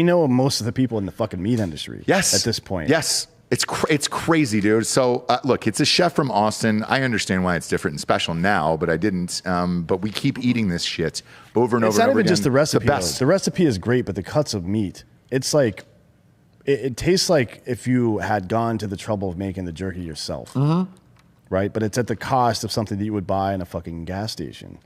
know most of the people in the fucking meat industry. Yes. At this point. Yes. It's crazy, dude. So, look, it's a chef from Austin. I understand why it's different and special now, but I didn't. But we keep eating this shit over and over and over again. It's not even just the recipe. The best. The recipe is great, but the cuts of meat, it's like, it tastes like if you had gone to the trouble of making the jerky yourself. Mm-hmm. Right? But it's at the cost of something that you would buy in a fucking gas station.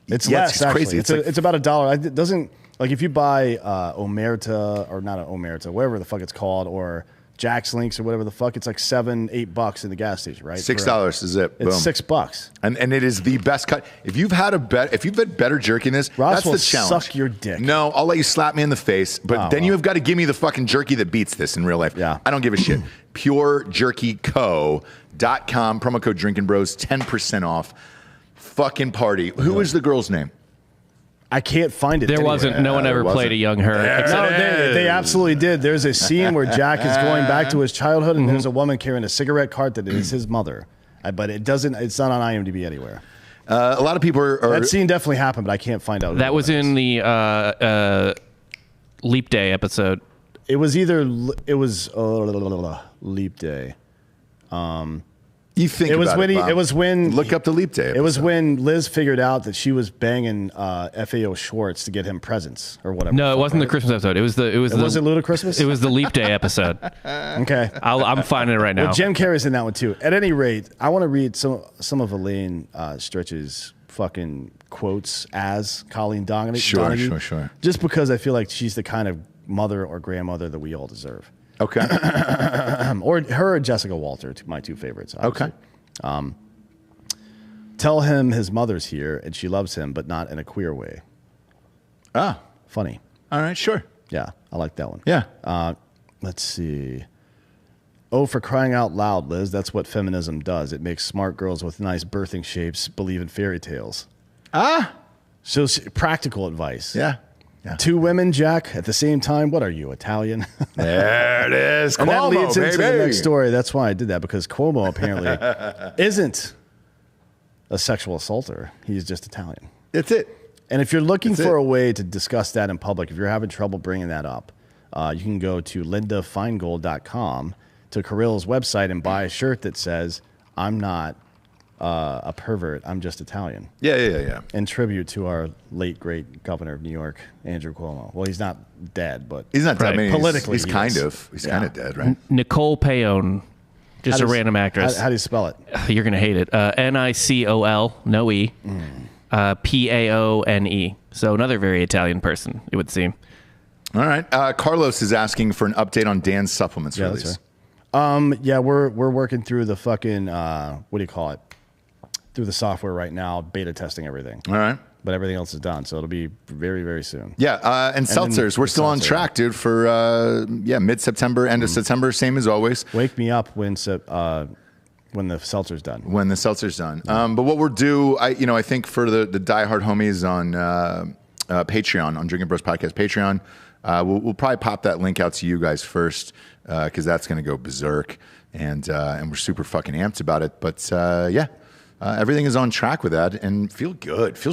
It's less, it's actually. crazy. It's about $1. It doesn't, like if you buy Omerta, or not an Omerta, whatever the fuck it's called, or Jack's Links or whatever the fuck, it's like $7-8 in the gas station, right? $6 is it. Boom. It's $6. And it is the best cut. If you've had better jerky than this, Ross that's will the challenge. suck your dick. No, I'll let you slap me in the face, but then you have got to give me the fucking jerky that beats this in real life. Yeah. I don't give a shit. PureJerkyCo.com, promo code Drinkin' Bros, 10% off. Fucking party. Who is the girl's name? I can't find it. There anywhere. wasn't. No one ever played a young her. No, they absolutely did. There's a scene where Jack is going back to his childhood, and there's a woman carrying a cigarette cart that is his mother. But it doesn't. It's not on IMDb anywhere. A lot of people are. That scene definitely happened, but I can't find out. That was in the Leap Day episode. It was Leap Day. You think it was about when Bob. it was when look up the Leap Day episode. It was when Liz figured out that she was banging FAO Schwartz to get him presents or whatever. No, it wasn't the Christmas episode. It was the was it Ludacris? It was the Leap Day episode. Okay, I'm finding it right now. Well, Jim Carrey's in that one too. At any rate, I want to read some of Elaine Stritch's fucking quotes as Colleen Donaghy. Sure. Just because I feel like she's the kind of mother or grandmother that we all deserve. Okay. Or her or Jessica Walter, my two favorites. Obviously. Okay. Tell him his mother's here and she loves him, but not in a queer way. Ah. Funny. All right, sure. Yeah, I like that one. Yeah. Let's see. Oh, for crying out loud, Liz, that's what feminism does. It makes smart girls with nice birthing shapes believe in fairy tales. Ah. So practical advice. Yeah. 2 women, Jack, at the same time. What are you, Italian? There it is. And Cuomo, that leads into the baby. next story. That's why I did that, because Cuomo apparently isn't a sexual assaulter. He's just Italian. That's it. And if you're looking for a way to discuss that in public, if you're having trouble bringing that up, you can go to lindafeingold.com to Kirill's website and buy a shirt that says, I'm not a pervert, I'm just Italian. Yeah. In tribute to our late, great governor of New York, Andrew Cuomo. Well, he's not dead, but he's not dead. I mean, politically, he's kind of dead, right? Nicole Payon, just a random actress. How do you spell it? You're gonna hate it. Nicol, no e, Paone. So another very Italian person, it would seem. All right. Carlos is asking for an update on Dan's supplements release. That's right. Yeah, we're working through the fucking what do you call it? Through the software right now, beta testing everything. All right. But everything else is done, so it'll be very, very soon. Yeah, and seltzers, we're still on track, dude, for mid-September, end of September, same as always. Wake me up when the seltzer's done. When the seltzer's done. But what we're due, I think for the diehard homies on Patreon, on Drinkin' Bros Podcast Patreon, we'll probably pop that link out to you guys first, because that's going to go berserk, and we're super fucking amped about it. But everything is on track with that, and feel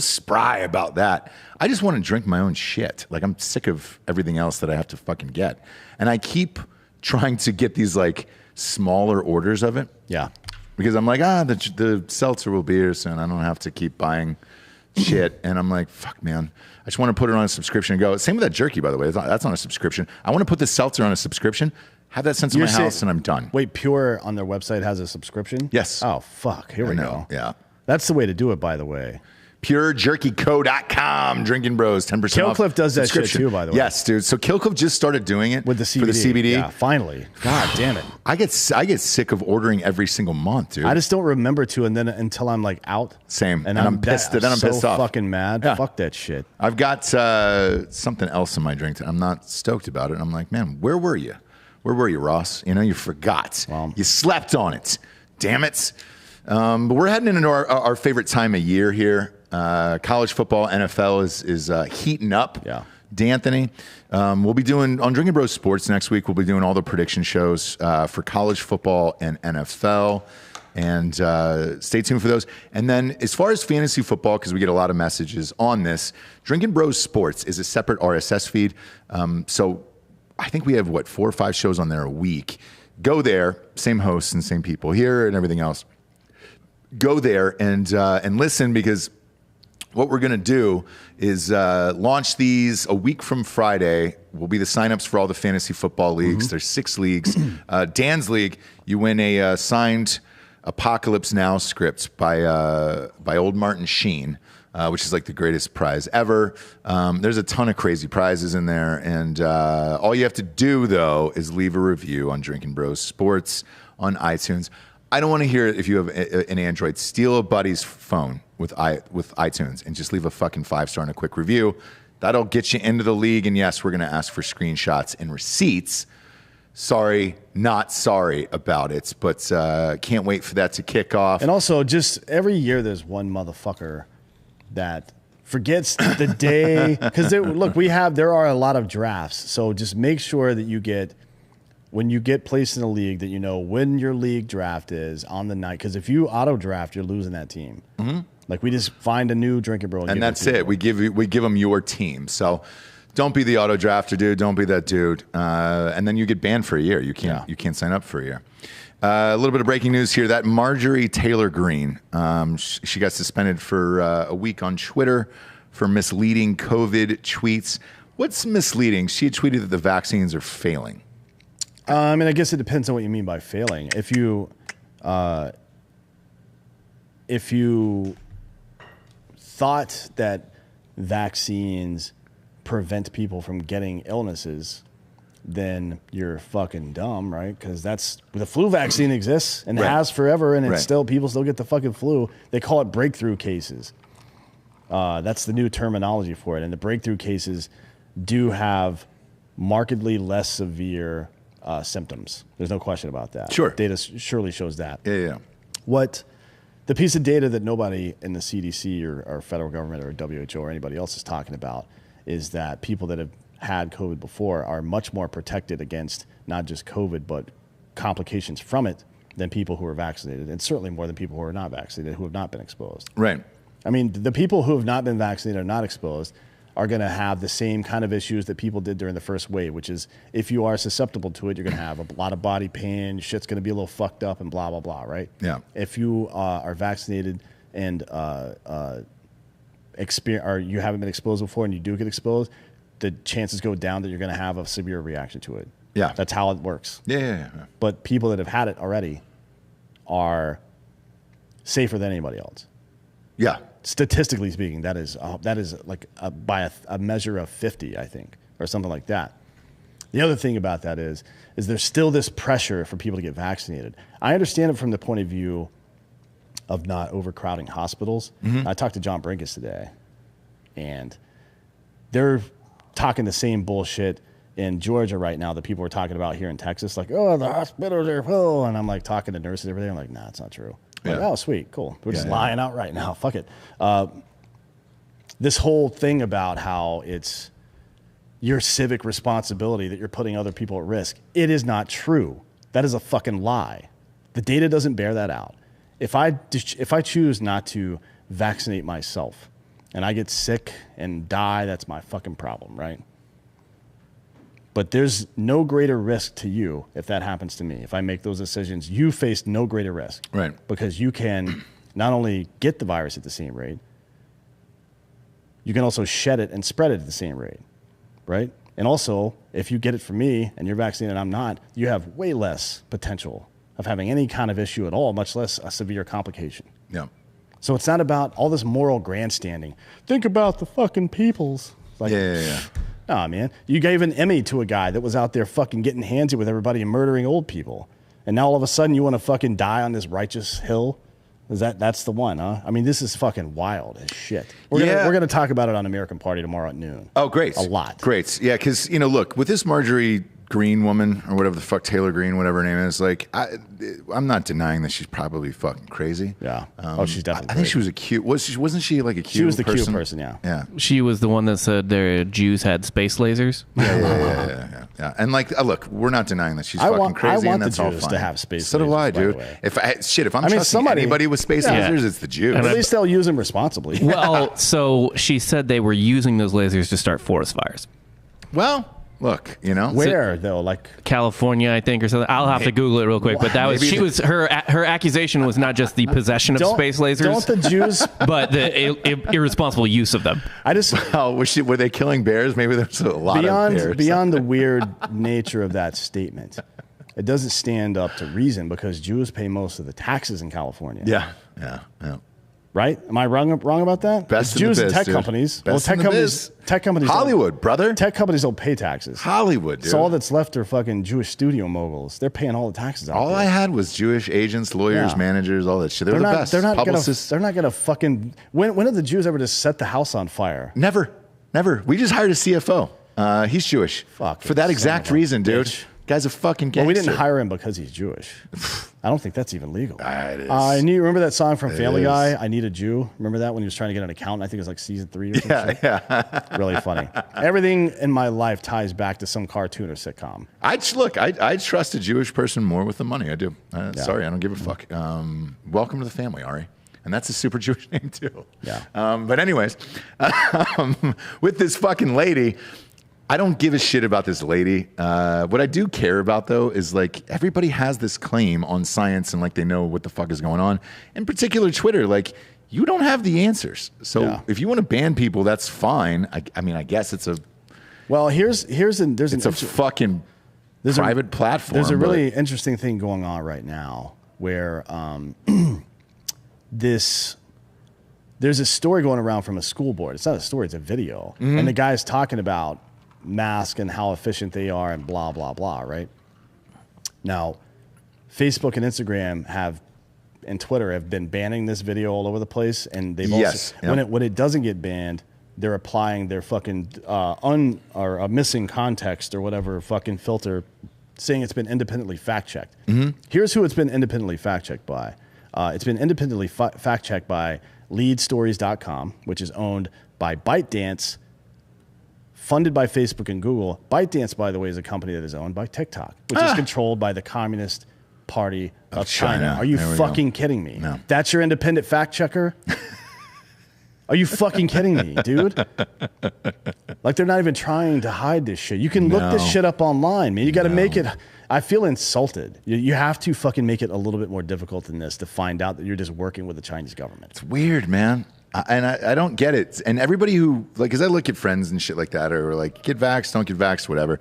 spry about that. I just want to drink my own shit. Like, I'm sick of everything else that I have to fucking get, and I keep trying to get these like smaller orders of it. Yeah, because I'm like, the seltzer will be here soon. I don't have to keep buying shit, and I'm like, fuck, man. I just want to put it on a subscription and go. Same with that jerky, by the way. That's on a subscription. I want to put the seltzer on a subscription, have that sent to my house, and I'm done. Wait, Pure on their website has a subscription? Yes. Oh, fuck. Here we go. Yeah. That's the way to do it, by the way. PureJerkyCo.com. Drinking Bros, 10% off. Killcliff does that shit too, by the way. Yes, dude. So Killcliff just started doing it with the CBD. For the CBD. Yeah, finally. God damn it. I get sick of ordering every single month, dude. I just don't remember to, and then until I'm like out. Same. And I'm pissed. Then I'm pissed off. Fucking mad. Yeah. Fuck that shit. I've got something else in my drink that I'm not stoked about it. And I'm like, man, where were you? Where were you, Ross? You know, you forgot. Well, you slept on it. Damn it. But we're heading into our favorite time of year here. College football, NFL is heating up. Yeah. D'Anthony, we'll be doing on Drinkin' Bros Sports next week. We'll be doing all the prediction shows for college football and NFL. And stay tuned for those. And then as far as fantasy football, because we get a lot of messages on this, Drinkin' Bros Sports is a separate RSS feed. So I think we have, 4 or 5 shows on there a week. Go there, same hosts and same people here and everything else. Go there and listen, because what we're going to do is launch these a week from Friday. Will be the signups for all the fantasy football leagues. Mm-hmm. There's 6 leagues. Dan's league, you win a signed Apocalypse Now script by old Martin Sheen, which is like the greatest prize ever. There's a ton of crazy prizes in there. And all you have to do, though, is leave a review on Drinkin' Bros Sports on iTunes. I don't want to hear it if you have an Android. Steal a buddy's phone with iTunes and just leave a fucking 5-star and a quick review. That'll get you into the league. And yes, we're going to ask for screenshots and receipts. Sorry, not sorry about it, but can't wait for that to kick off. And also, just every year there's one motherfucker that forgets the day. Because look, there are a lot of drafts. So just make sure that you get, when you get placed in a league, that you know when your league draft is on the night. Because if you auto draft, you're losing that team. Mm-hmm. Like, we just find a new Drinkin' Bro. And that's it. We give them your team. So don't be the auto drafter, dude. Don't be that dude. And then you get banned for a year. You can't sign up for a year. A little bit of breaking news here. That Marjorie Taylor Greene, she got suspended for a week on Twitter for misleading COVID tweets. What's misleading? She had tweeted that the vaccines are failing. I mean, I guess it depends on what you mean by failing. If you thought that vaccines prevent people from getting illnesses, then you're fucking dumb, right? Because the flu vaccine exists and has forever, and people still get the fucking flu. They call it breakthrough cases. That's the new terminology for it. And the breakthrough cases do have markedly less severe symptoms. There's no question about that. Sure. Data surely shows that. Yeah. What the piece of data that nobody in the CDC or federal government or WHO or anybody else is talking about is that people that have had COVID before are much more protected against not just COVID, but complications from it than people who are vaccinated, and certainly more than people who are not vaccinated, who have not been exposed. Right. I mean, the people who have not been vaccinated or not exposed are going to have the same kind of issues that people did during the first wave, which is if you are susceptible to it, you're going to have a lot of body pain, shit's going to be a little fucked up and blah, blah, blah, right? Yeah. If you are vaccinated and or you haven't been exposed before and you do get exposed, the chances go down that you're going to have a severe reaction to it. Yeah. That's how it works. Yeah. But people that have had it already are safer than anybody else. Yeah. Statistically speaking, that is like by a measure of 50, I think, or something like that. The other thing about that is there's still this pressure for people to get vaccinated. I understand it from the point of view of not overcrowding hospitals. Mm-hmm. I talked to John Brinkus today, and they're talking the same bullshit in Georgia right now that people are talking about here in Texas. Like, oh, the hospitals are full. And I'm like talking to nurses every day. I'm like, nah, it's not true. Like, oh, sweet, cool. We're just lying out right now. Fuck it. This whole thing about how it's your civic responsibility that you're putting other people at risk, it is not true. That is a fucking lie. The data doesn't bear that out. If I choose not to vaccinate myself and I get sick and die, that's my fucking problem, right? But there's no greater risk to you if that happens to me. If I make those decisions, you face no greater risk. Right. Because you can not only get the virus at the same rate, you can also shed it and spread it at the same rate, right? And also, if you get it from me and you're vaccinated and I'm not, you have way less potential of having any kind of issue at all, much less a severe complication. Yeah. So it's not about all this moral grandstanding. Think about the fucking peoples. Like, Yeah. nah, man. You gave an Emmy to a guy that was out there fucking getting handsy with everybody and murdering old people. And now all of a sudden you want to fucking die on this righteous hill? That's the one, huh? I mean, this is fucking wild as shit. We're gonna talk about it on American Party tomorrow at noon. Oh, great. A lot. Great. Yeah, because, look, with this Marjorie Green woman, or whatever the fuck, Taylor Green, whatever her name is, like, I'm not denying that she's probably fucking crazy. Yeah. She's definitely I think she was a cute, wasn't she like a cute She was the person? cute person, yeah. Yeah. She was the one that said their Jews had space lasers. Yeah. And like, look, we're not denying that she's fucking crazy, I want and that's the all Jews fine. to have space So do lasers, I, by the dude. way. If I'm trusting anybody with space Yeah. lasers, it's the Jews. At least they'll use them responsibly. Well, so she said they were using those lasers to start forest fires. Well, look, Where though? Like California, I think, or something. I'll have to Google it real quick. But that was her accusation was not just the possession of space lasers, Don't the Jews? but the irresponsible use of them. I just were they killing bears? Maybe there's a lot of bears. beyond the weird nature of that statement. It doesn't stand up to reason because Jews pay most of the taxes in California. Yeah. Right? Am I wrong about that? Best It's in the Jews biz, and tech dude. companies. Best in the biz. Tech companies. Hollywood, brother. Tech companies don't pay taxes. Hollywood, dude. So all that's left are fucking Jewish studio moguls. They're paying all the taxes out All there. I had was Jewish agents, lawyers, Yeah. managers, all that shit. They're the best. They're not Publicists. gonna fucking. When did the Jews ever just set the house on fire? Never. We just hired a CFO. He's Jewish. Fuck. For that exact reason, dude. bitch. Guy's a fucking gangster. Well, we didn't hire him because he's Jewish. I don't think that's even legal. It is. Remember that song from Family is. Guy, I Need a Jew? Remember that when he was trying to get an accountant? I think it was like season 3 or something. Yeah. Really funny. Everything in my life ties back to some cartoon or sitcom. I trust a Jewish person more with the money. I do. Sorry, I don't give a fuck. Welcome to the family, Ari. And that's a super Jewish name, too. Yeah. But anyways, with this fucking lady, I don't give a shit about this lady. What I do care about, though, is like everybody has this claim on science and like they know what the fuck is going on. In particular, Twitter, like you don't have the answers. So if you want to ban people, that's fine. I mean, I guess it's a Well, there's a fucking private platform. There's a really interesting thing going on right now where there's a story going around from a school board. It's not a story, it's a video. Mm-hmm. And the guy's talking about masks and how efficient they are and blah, blah, blah, right? Now, Facebook and Instagram and Twitter have been banning this video all over the place. And they've when it doesn't get banned, they're applying their fucking missing context or whatever fucking filter saying it's been independently fact-checked. Mm-hmm. Here's who it's been independently fact-checked by. It's been independently fact-checked by leadstories.com, which is owned by ByteDance, funded by Facebook and Google. ByteDance, by the way, is a company that is owned by TikTok, which is controlled by the Communist Party of China. Are you fucking kidding me? No. That's your independent fact checker? Are you fucking kidding me, dude? Like, they're not even trying to hide this shit. You can look this shit up online, man. You got to make it. I feel insulted. You have to fucking make it a little bit more difficult than this to find out that you're just working with the Chinese government. It's weird, man. And I don't get it. And everybody who, like, as I look at friends and shit like that, or like, get vaxxed, don't get vaxxed, whatever,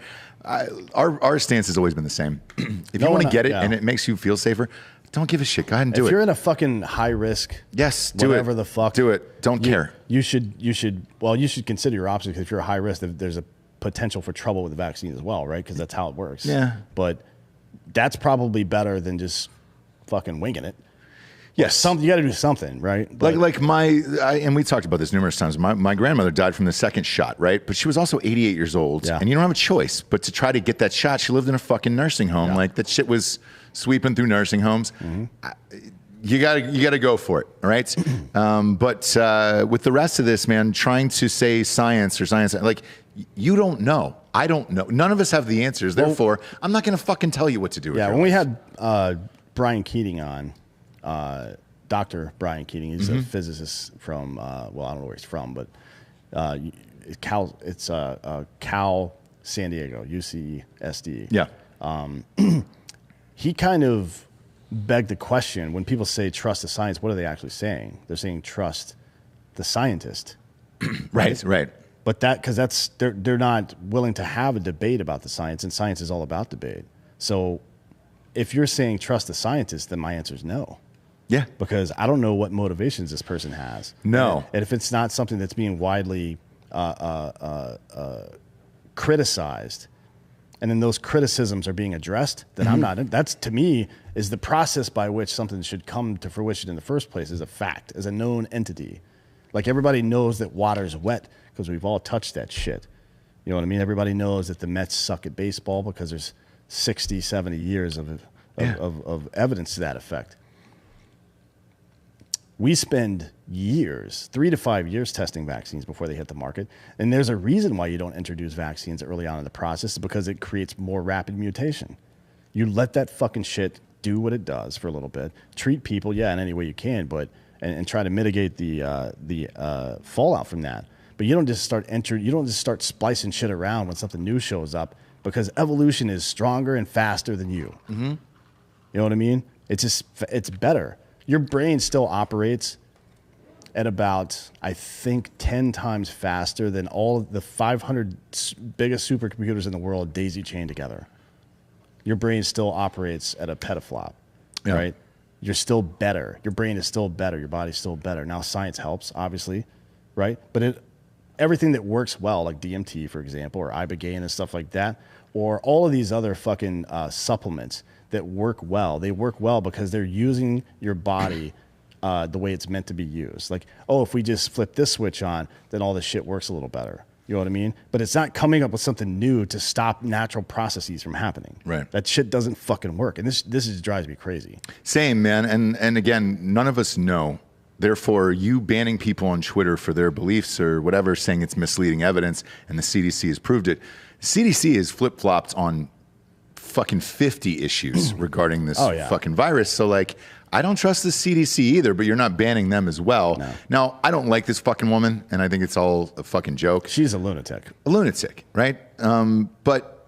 our stance has always been the same. If you want to get it and it makes you feel safer, don't give a shit. Go ahead and do it. If you're in a fucking high risk, do whatever it. the fuck, do it. Don't care. You should consider your options, because if you're a high risk, there's a potential for trouble with the vaccine as well, right? Because that's how it works. Yeah. But that's probably better than just fucking winging it. Yes. You got to do something, right? But And we talked about this numerous times. My grandmother died from the second shot, right? But she was also 88 years old. Yeah. And you don't have a choice but to try to get that shot. She lived in a fucking nursing home. Yeah. Like, that shit was sweeping through nursing homes. Mm-hmm. You gotta go for it, all right? But with the rest of this, man, trying to say science, like, you don't know. I don't know. None of us have the answers. Therefore, I'm not going to fucking tell you what to do. Yeah, when we had Brian Keating on, Dr. Brian Keating, he's a physicist from, I don't know where he's from, but Cal San Diego, UCSD. Yeah. He kind of begged the question, when people say trust the science, what are they actually saying? They're saying trust the scientist. Right. But because they're not willing to have a debate about the science, and science is all about debate. So if you're saying trust the scientists, then my answer is no. Yeah. Because I don't know what motivations this person has. No. And if it's not something that's being widely criticized, and then those criticisms are being addressed, then I'm not. That's, to me, is the process by which something should come to fruition in the first place, is a fact, as a known entity. Like, everybody knows that water's wet because we've all touched that shit. You know what I mean? Everybody knows that the Mets suck at baseball because there's 60, 70 years of evidence to that effect. We spend years, 3 to 5 years, testing vaccines before they hit the market. And there's a reason why you don't introduce vaccines early on in the process, because it creates more rapid mutation. You let that fucking shit do what it does for a little bit. Treat people, in any way you can, but and try to mitigate the fallout from that. But you don't just start splicing shit around when something new shows up, because evolution is stronger and faster than you. Mm-hmm. You know what I mean? It's better. Your brain still operates at about, I think, 10 times faster than all of the 500 biggest supercomputers in the world daisy chained together. Your brain still operates at a petaflop, right? You're still better. Your brain is still better. Your body's still better. Now, science helps, obviously, right? But everything that works well, like DMT, for example, or ibogaine and stuff like that, or all of these other fucking supplements that work well, they work well because they're using your body the way it's meant to be used. Like, if we just flip this switch on, then all this shit works a little better. You know what I mean? But it's not coming up with something new to stop natural processes from happening. Right. That shit doesn't fucking work. And this drives me crazy. Same, man. And again, none of us know. Therefore, you banning people on Twitter for their beliefs or whatever, saying it's misleading evidence, and the CDC has proved it. CDC has flip-flopped on fucking 50 issues regarding this fucking virus. So, like, I don't trust the CDC either, but you're not banning them as well. No. Now, I don't like this fucking woman, and I think it's all a fucking joke. She's a lunatic. A lunatic, right? But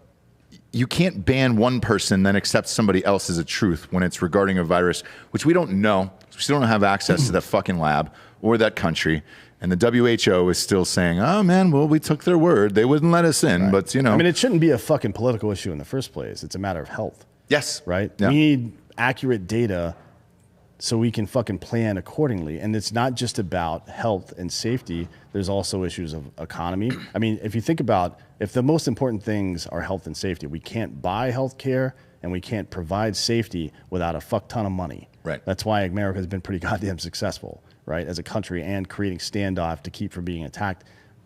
you can't ban one person, then accept somebody else as a truth when it's regarding a virus, which we don't know. We still don't have access to that fucking lab or that country. And the WHO is still saying, oh, man, well, we took their word. They wouldn't let us in, but, you know. I mean, it shouldn't be a fucking political issue in the first place. It's a matter of health. Yes. Right? Yeah. We need accurate data so we can fucking plan accordingly. And it's not just about health and safety. There's also issues of economy. I mean, if you think about, if the most important things are health and safety, we can't buy health care and we can't provide safety without a fuck ton of money. Right. That's why America has been pretty goddamn successful, right, as a country, and creating standoff to keep from being attacked.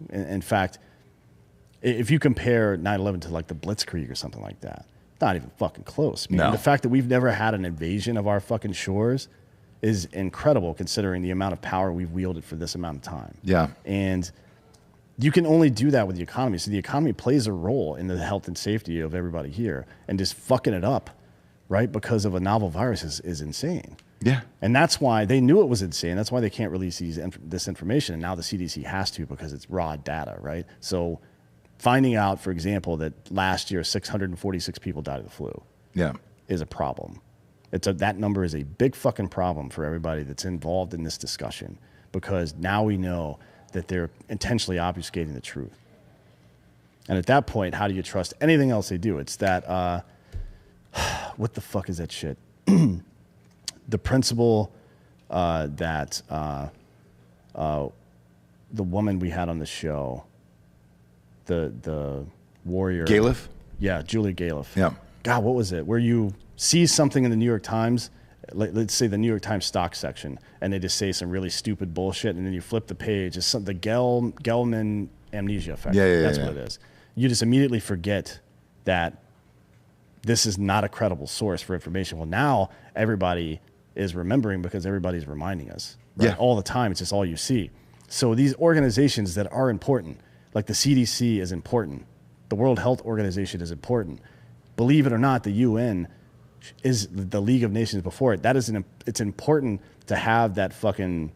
In fact, if you compare 9/11 to like the Blitzkrieg or something like that, not even fucking close. I mean, No. The fact that we've never had an invasion of our fucking shores is incredible, considering the amount of power we've wielded for this amount of time. Yeah. And you can only do that with the economy. So the economy plays a role in the health and safety of everybody here, and just fucking it up, right, because of a novel virus is insane. Yeah. And that's why they knew it was insane. That's why they can't release this information. And now the CDC has to, because it's raw data, right? So finding out, for example, that last year 646 people died of the flu is a problem. That number is a big fucking problem for everybody that's involved in this discussion, because now we know that they're intentionally obfuscating the truth. And at that point, how do you trust anything else they do? It's that, what the fuck is that shit? The principle that the woman we had on the show, the warrior. Galef? Yeah, Julie Galef. Yeah. God, what was it? Where you see something in the New York Times, let's say the New York Times stock section, and they just say some really stupid bullshit, and then you flip the page. It's the Gelman amnesia effect. That's what it is. You just immediately forget that this is not a credible source for information. Well, now everybody is remembering because everybody's reminding us. Right? Yeah. All the time. It's just all you see. So these organizations that are important, like the CDC is important, the World Health Organization is important. Believe it or not, the UN is the League of Nations before it. It's important to have that fucking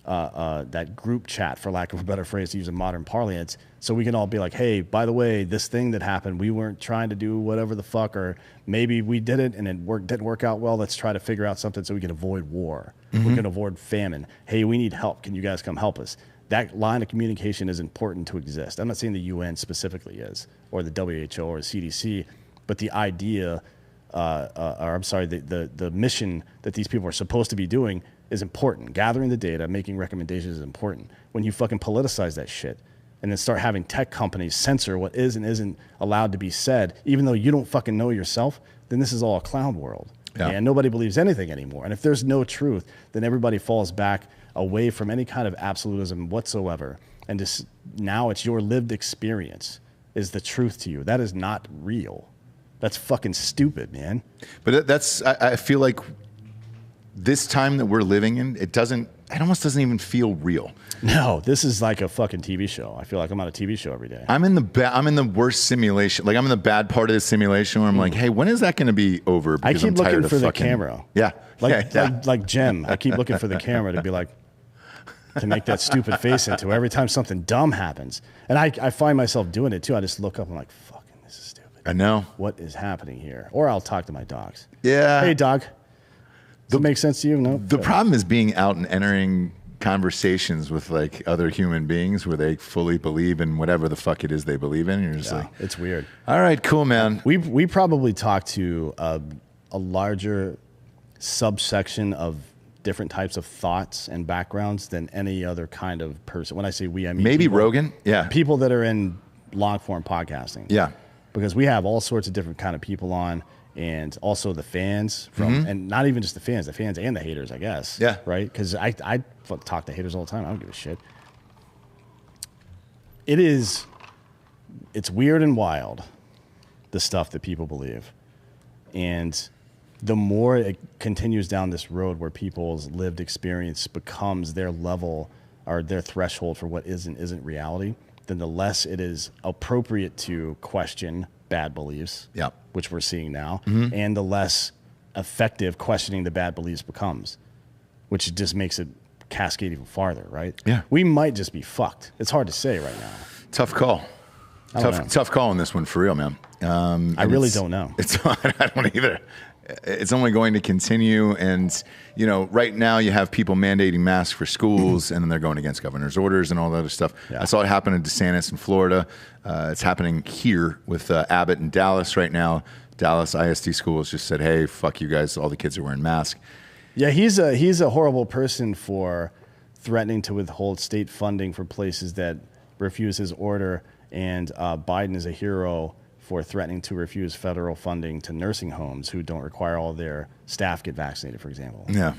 that group chat, for lack of a better phrase, to use a modern parlance, so we can all be like, hey, by the way, this thing that happened, we weren't trying to do whatever the fuck, or maybe we did it and it didn't work out well. Let's try to figure out something so we can avoid war. We can avoid famine. Hey, we need help. Can you guys come help us? that line of communication is important to exist. I'm not saying the UN specifically is, or the WHO or the CDC, but the idea, the mission that these people are supposed to be doing is important. Gathering the data, making recommendations is important. When you fucking politicize that shit and then start having tech companies censor what is and isn't allowed to be said, even though you don't fucking know yourself, then this is all a clown world. Yeah. And nobody believes anything anymore. And if there's no truth, then everybody falls back away from any kind of absolutism whatsoever. And just now it's your lived experience is the truth to you. That is not real. That's fucking stupid, man. But I feel like this time that we're living in, it almost doesn't even feel real. No, this is like a fucking TV show. I feel like I'm on a TV show every day. I'm in the worst simulation. Like I'm in the bad part of the simulation where I'm like, hey, when is that going to be over? I keep looking for the camera. Yeah. Like Jem. I keep looking for the camera to be like, to make that stupid face into every time something dumb happens. And I find myself doing it too. I just look up and I'm like, fucking, this is stupid. I know. What is happening here? Or I'll talk to my dogs. Yeah. Hey, dog. Does it make sense to you? No. The problem is being out and entering conversations with like other human beings where they fully believe in whatever the fuck it is they believe in. You're just like, it's weird. All right, cool, man. We probably talk to a larger subsection of different types of thoughts and backgrounds than any other kind of person. When I say we, I mean maybe people, Rogan. Yeah, people that are in long form podcasting. Yeah, because we have all sorts of different kind of people on. And also the fans from, and not even just the fans and the haters, I guess. Yeah. Right? Because I talk to haters all the time. I don't give a shit. It's weird and wild, the stuff that people believe. And the more it continues down this road where people's lived experience becomes their level or their threshold for what is and isn't reality, then the less it is appropriate to question bad beliefs, which we're seeing now, and the less effective questioning the bad beliefs becomes, which just makes it cascade even farther, right? Yeah. We might just be fucked. It's hard to say right now. Tough call. Tough call on this one for real, man. I really don't know. I don't either. It's only going to continue. And, you know, right now you have people mandating masks for schools and then they're going against governor's orders and all that other stuff. Yeah. I saw it happen in DeSantis in Florida. It's happening here with Abbott in Dallas right now. Dallas ISD schools just said, hey, fuck you guys. All the kids are wearing masks. Yeah, he's a horrible person for threatening to withhold state funding for places that refuse his order. And Biden is a hero for threatening to refuse federal funding to nursing homes who don't require all their staff get vaccinated, for example. Yeah.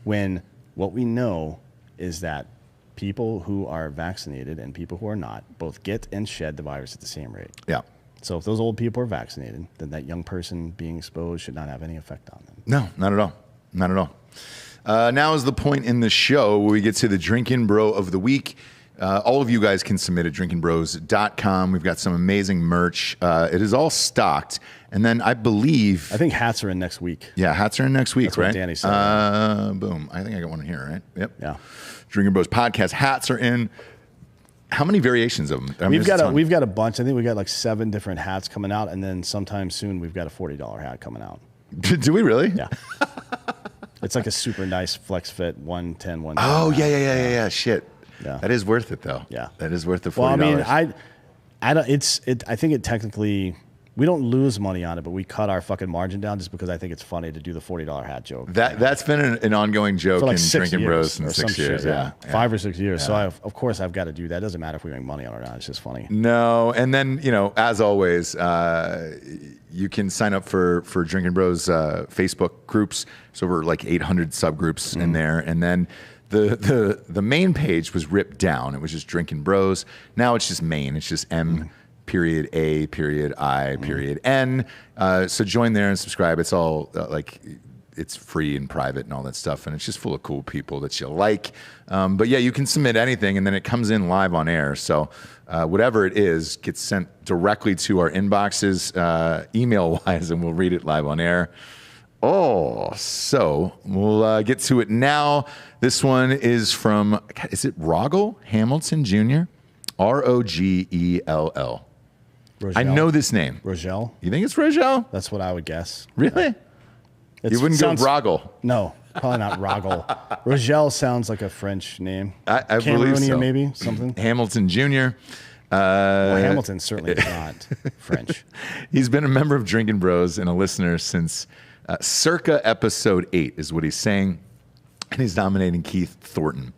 When what we know is that people who are vaccinated and people who are not both get and shed the virus at the same rate. Yeah. So if those old people are vaccinated, then that young person being exposed should not have any effect on them. No, not at all. Not at all. Now is the point in the show where we get to the Drinkin' Bro of the Week. All of you guys can submit at drinkinbros.com. We've got some amazing merch. It is all stocked. And then I think hats are in next week. Yeah, hats are in next week, That's right? What Danny said. Boom. I think I got one here, right? Yep. Yeah. Drinkin' Bros podcast hats are in. How many variations of them? I mean, we've got a bunch. I think we got like 7 different hats coming out, and then sometime soon we've got a $40 hat coming out. Do we really? Yeah. It's like a super nice flex fit 110, 110. Oh yeah. Shit. Yeah. That is worth it though. Yeah. That is worth the $40. Well, I mean, I don't. I think it technically. We don't lose money on it, but we cut our fucking margin down just because I think it's funny to do the $40 hat joke. That's been an ongoing joke like in Drinkin' Bros in 6 years. Yeah. 5 or 6 years. Yeah. So of course I've got to do that. It doesn't matter if we make money on it or not. It's just funny. No, and then as always, you can sign up for Drinkin' Bros Facebook groups. So we're like 800 subgroups in there, and then the main page was ripped down. It was just Drinkin' Bros. Now it's just main. It's just M. Period A, period I, period N. So join there and subscribe. It's all it's free and private and all that stuff. And it's just full of cool people that you like. But yeah, you can submit anything and then it comes in live on air. So whatever it is gets sent directly to our inboxes email wise and we'll read it live on air. Oh, so we'll get to it now. This one is from, is it Rogel Hamilton Jr.? Rogell. Rogel? I know this name. Rogel? You think it's Rogel? That's what I would guess. Really? You wouldn't go Rogel? No. Probably not Rogel. Rogel sounds like a French name. I believe Cameroonian, so. maybe something. Hamilton Jr. Well, Hamilton certainly is not French. He's been a member of Drinkin' Bros and a listener since circa episode 8 is what he's saying. And he's nominating Keith Thornton.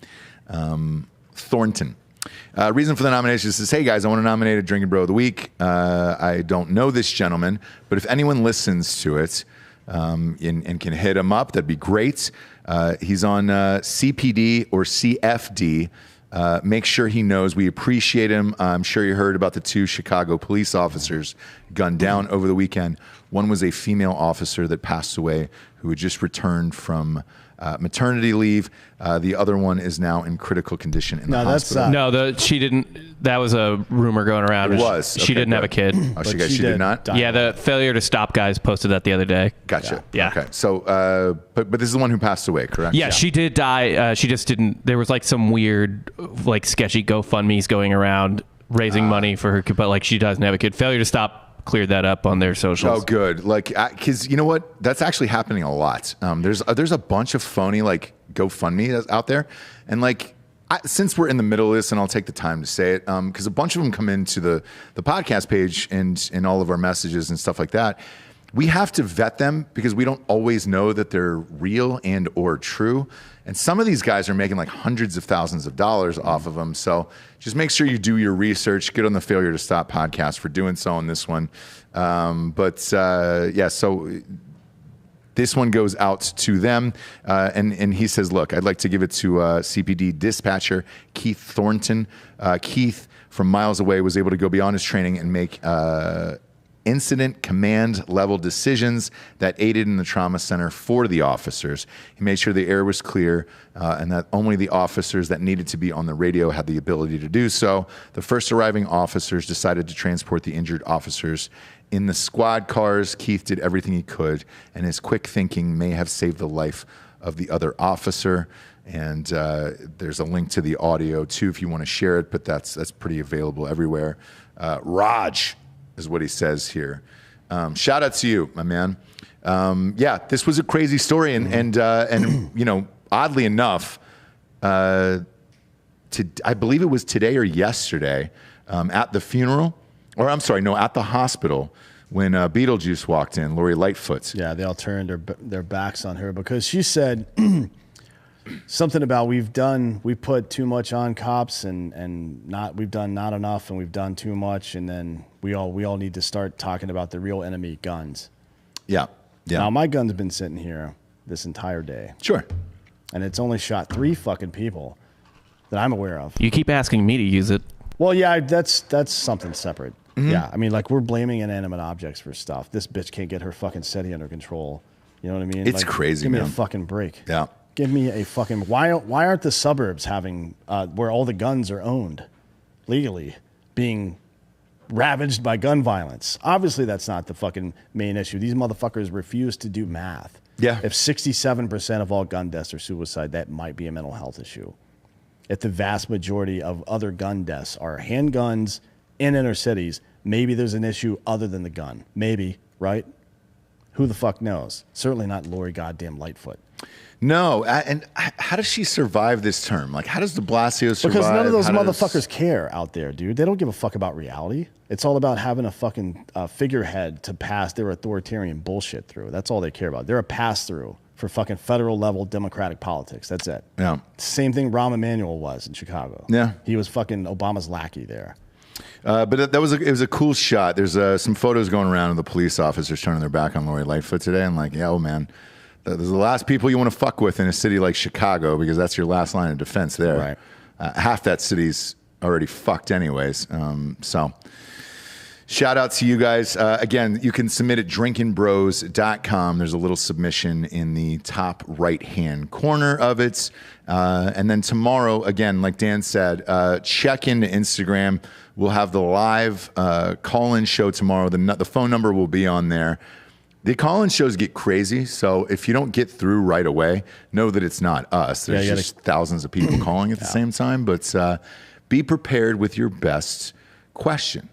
Reason for the nomination is says, hey guys, I want to nominate a Drinkin' Bro of the Week. I don't know this gentleman, but if anyone listens to it and can hit him up, that'd be great. He's on CPD or CFD. Make sure he knows we appreciate him. I'm sure you heard about the 2 Chicago police officers gunned down over the weekend. One was a female officer that passed away who had just returned from maternity leave. The other one is now in critical condition in the hospital. No, she didn't. That was a rumor going around. It was. She didn't have a kid. Oh, she did not? Yeah, the failure to stop guys posted that the other day. Gotcha. Yeah. Okay. So, but this is the one who passed away, correct? Yeah, she did die. She just didn't. There was like some weird, like sketchy GoFundMe's going around raising money for her, but like she doesn't have a kid. Failure to stop cleared that up on their socials. Oh, good. Like, because you know what? That's actually happening a lot. There's a bunch of phony like GoFundMe out there, and like since we're in the middle of this, and I'll take the time to say it, because a bunch of them come into the podcast page and all of our messages and stuff like that. We have to vet them because we don't always know that they're real and or true. And some of these guys are making like hundreds of thousands of dollars off of them. So just make sure you do your research. Get on the Failure to Stop podcast for doing so on this one. Yeah, so this one goes out to them. And he says, look, I'd like to give it to CPD dispatcher Keith Thornton. Keith, from miles away, was able to go beyond his training and make incident command level decisions that aided in the trauma center for the officers. He made sure the air was clear and that only the officers that needed to be on the radio had the ability to do so. The first arriving officers decided to transport the injured officers in the squad cars. Keith did everything he could, and his quick thinking may have saved the life of the other officer. And there's a link to the audio too if you want to share it, but that's pretty available everywhere. Raj is what he says here. Shout out to you, my man. Yeah, this was a crazy story, and you know, oddly enough, I believe it was today or yesterday at the funeral, or I'm sorry, no, at the hospital when Beetlejuice walked in, Lori Lightfoot. Yeah, they all turned their backs on her because she said something about we put too much on cops and we've done not enough and we've done too much, and then we all need to start talking about the real enemy, guns. Yeah. Now my gun's been sitting here this entire day. Sure. And it's only shot 3 fucking people that I'm aware of. You keep asking me to use it. Well, yeah, that's something separate. Mm-hmm. Yeah, I mean, like, we're blaming inanimate objects for stuff. This bitch can't get her fucking SETI under control. You know what I mean? It's like, crazy, give me man. a fucking break. Yeah. Give me a fucking... Why aren't the suburbs having... where all the guns are owned legally being ravaged by gun violence? Obviously, that's not the fucking main issue. These motherfuckers refuse to do math. Yeah. If 67% of all gun deaths are suicide, that might be a mental health issue. If the vast majority of other gun deaths are handguns in inner cities, maybe there's an issue other than the gun. Maybe, right? Who the fuck knows? Certainly not Lori goddamn Lightfoot. No, and how does she survive this term? Like, how does de Blasio survive? Because none of those motherfuckers care out there, dude. They don't give a fuck about reality. It's all about having a fucking figurehead to pass their authoritarian bullshit through. That's all they care about. They're a pass-through for fucking federal level democratic politics. That's it. Yeah. Same thing Rahm Emanuel was in Chicago. Yeah. He was fucking Obama's lackey there. But it was a cool shot. There's some photos going around of the police officers turning their back on Lori Lightfoot today. And like, yeah, oh man, those are the last people you want to fuck with in a city like Chicago because that's your last line of defense there. Right. Half that city's already fucked anyways. So shout out to you guys. Again, you can submit at drinkinbros.com. There's a little submission in the top right-hand corner of it. And then tomorrow, again, like Dan said, check into Instagram. We'll have the live call-in show tomorrow. The phone number will be on there. The call-in shows get crazy, so if you don't get through right away, know that it's not us. There's just thousands of people calling at the same time. But be prepared with your best question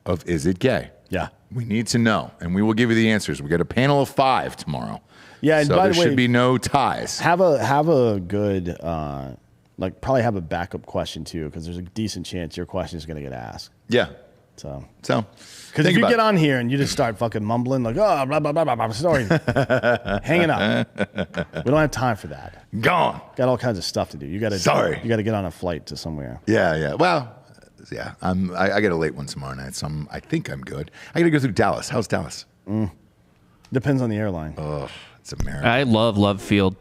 of, is it gay? Yeah. We need to know, and we will give you the answers. We got a panel of 5 tomorrow. Yeah, and so by there the way, should be no ties. Have a good probably have a backup question too, because there's a decent chance your question is going to get asked. Yeah. So think because if you about get it. on here and you just start fucking mumbling like blah blah blah blah blah story, hanging up. We don't have time for that. Gone. Got all kinds of stuff to do. You got to get on a flight to somewhere. Yeah. Well, yeah. I got a late one tomorrow night, so I think I'm good. I got to go through Dallas. How's Dallas? Depends on the airline. Oh, it's America. I love Love Field.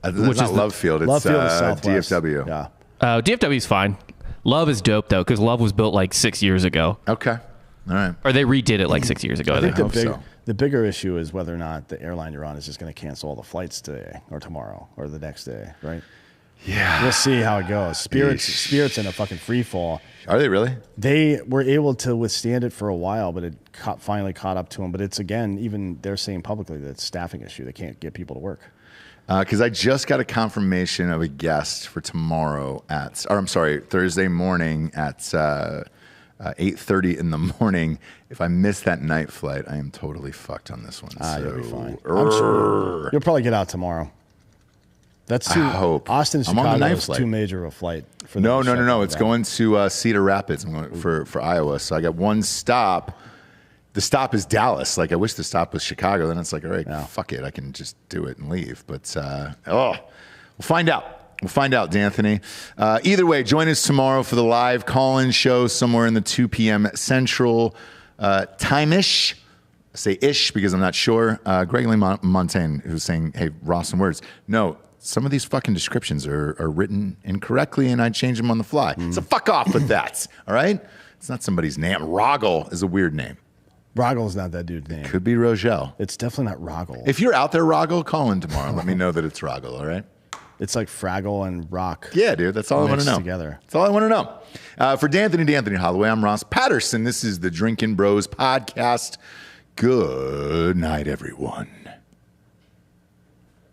It's not Love Field. It's Love Field is Southwest. DFW. Yeah. DFW is fine. Love is dope though, because Love was built like 6 years ago, Okay. All right. or they redid it like 6 years ago. I think. hope so. The bigger issue is whether or not the airline you're on is just going to cancel all the flights today or tomorrow or the next day, right? Yeah. We'll see how it goes. Spirit's in a fucking free fall. Are they really? They were able to withstand it for a while, but it finally caught up to them. But it's, again, even they're saying publicly that it's a staffing issue. They can't get people to work. Because I just got a confirmation of a guest for Thursday morning at 8:30 in the morning. If I miss that night flight, I am totally fucked on this one. You'll be fine. I'm sure you'll probably get out tomorrow. That's too. I hope. Austin, I'm on the Chicago night is flight. too major of a flight. For No. them to shut It's down. going to Cedar Rapids. I'm going for Iowa. So I got one stop. The stop is Dallas. Like, I wish the stop was Chicago. Then it's like, all right, fuck it. I can just do it and leave. But, we'll find out. We'll find out, D'Anthony. Either way, join us tomorrow for the live call-in show somewhere in the 2 p.m. Central time-ish. I say ish because I'm not sure. Greg Lee Montaigne, who's saying, hey, raw some words. No, some of these fucking descriptions are written incorrectly, and I change them on the fly. So fuck off with that, all right? It's not somebody's name. Rogel is a weird name. Rogel's not that dude's name. Could be Rogel. It's definitely not Rogel. If you're out there, Rogel, call in tomorrow. Let me know that it's Rogel, all right? It's like Fraggle and Rock. Yeah, dude. That's all I want to mixed know. together. That's all I want to know. For D'Anthony Holloway, I'm Ross Patterson. This is the Drinkin' Bros podcast. Good night, everyone.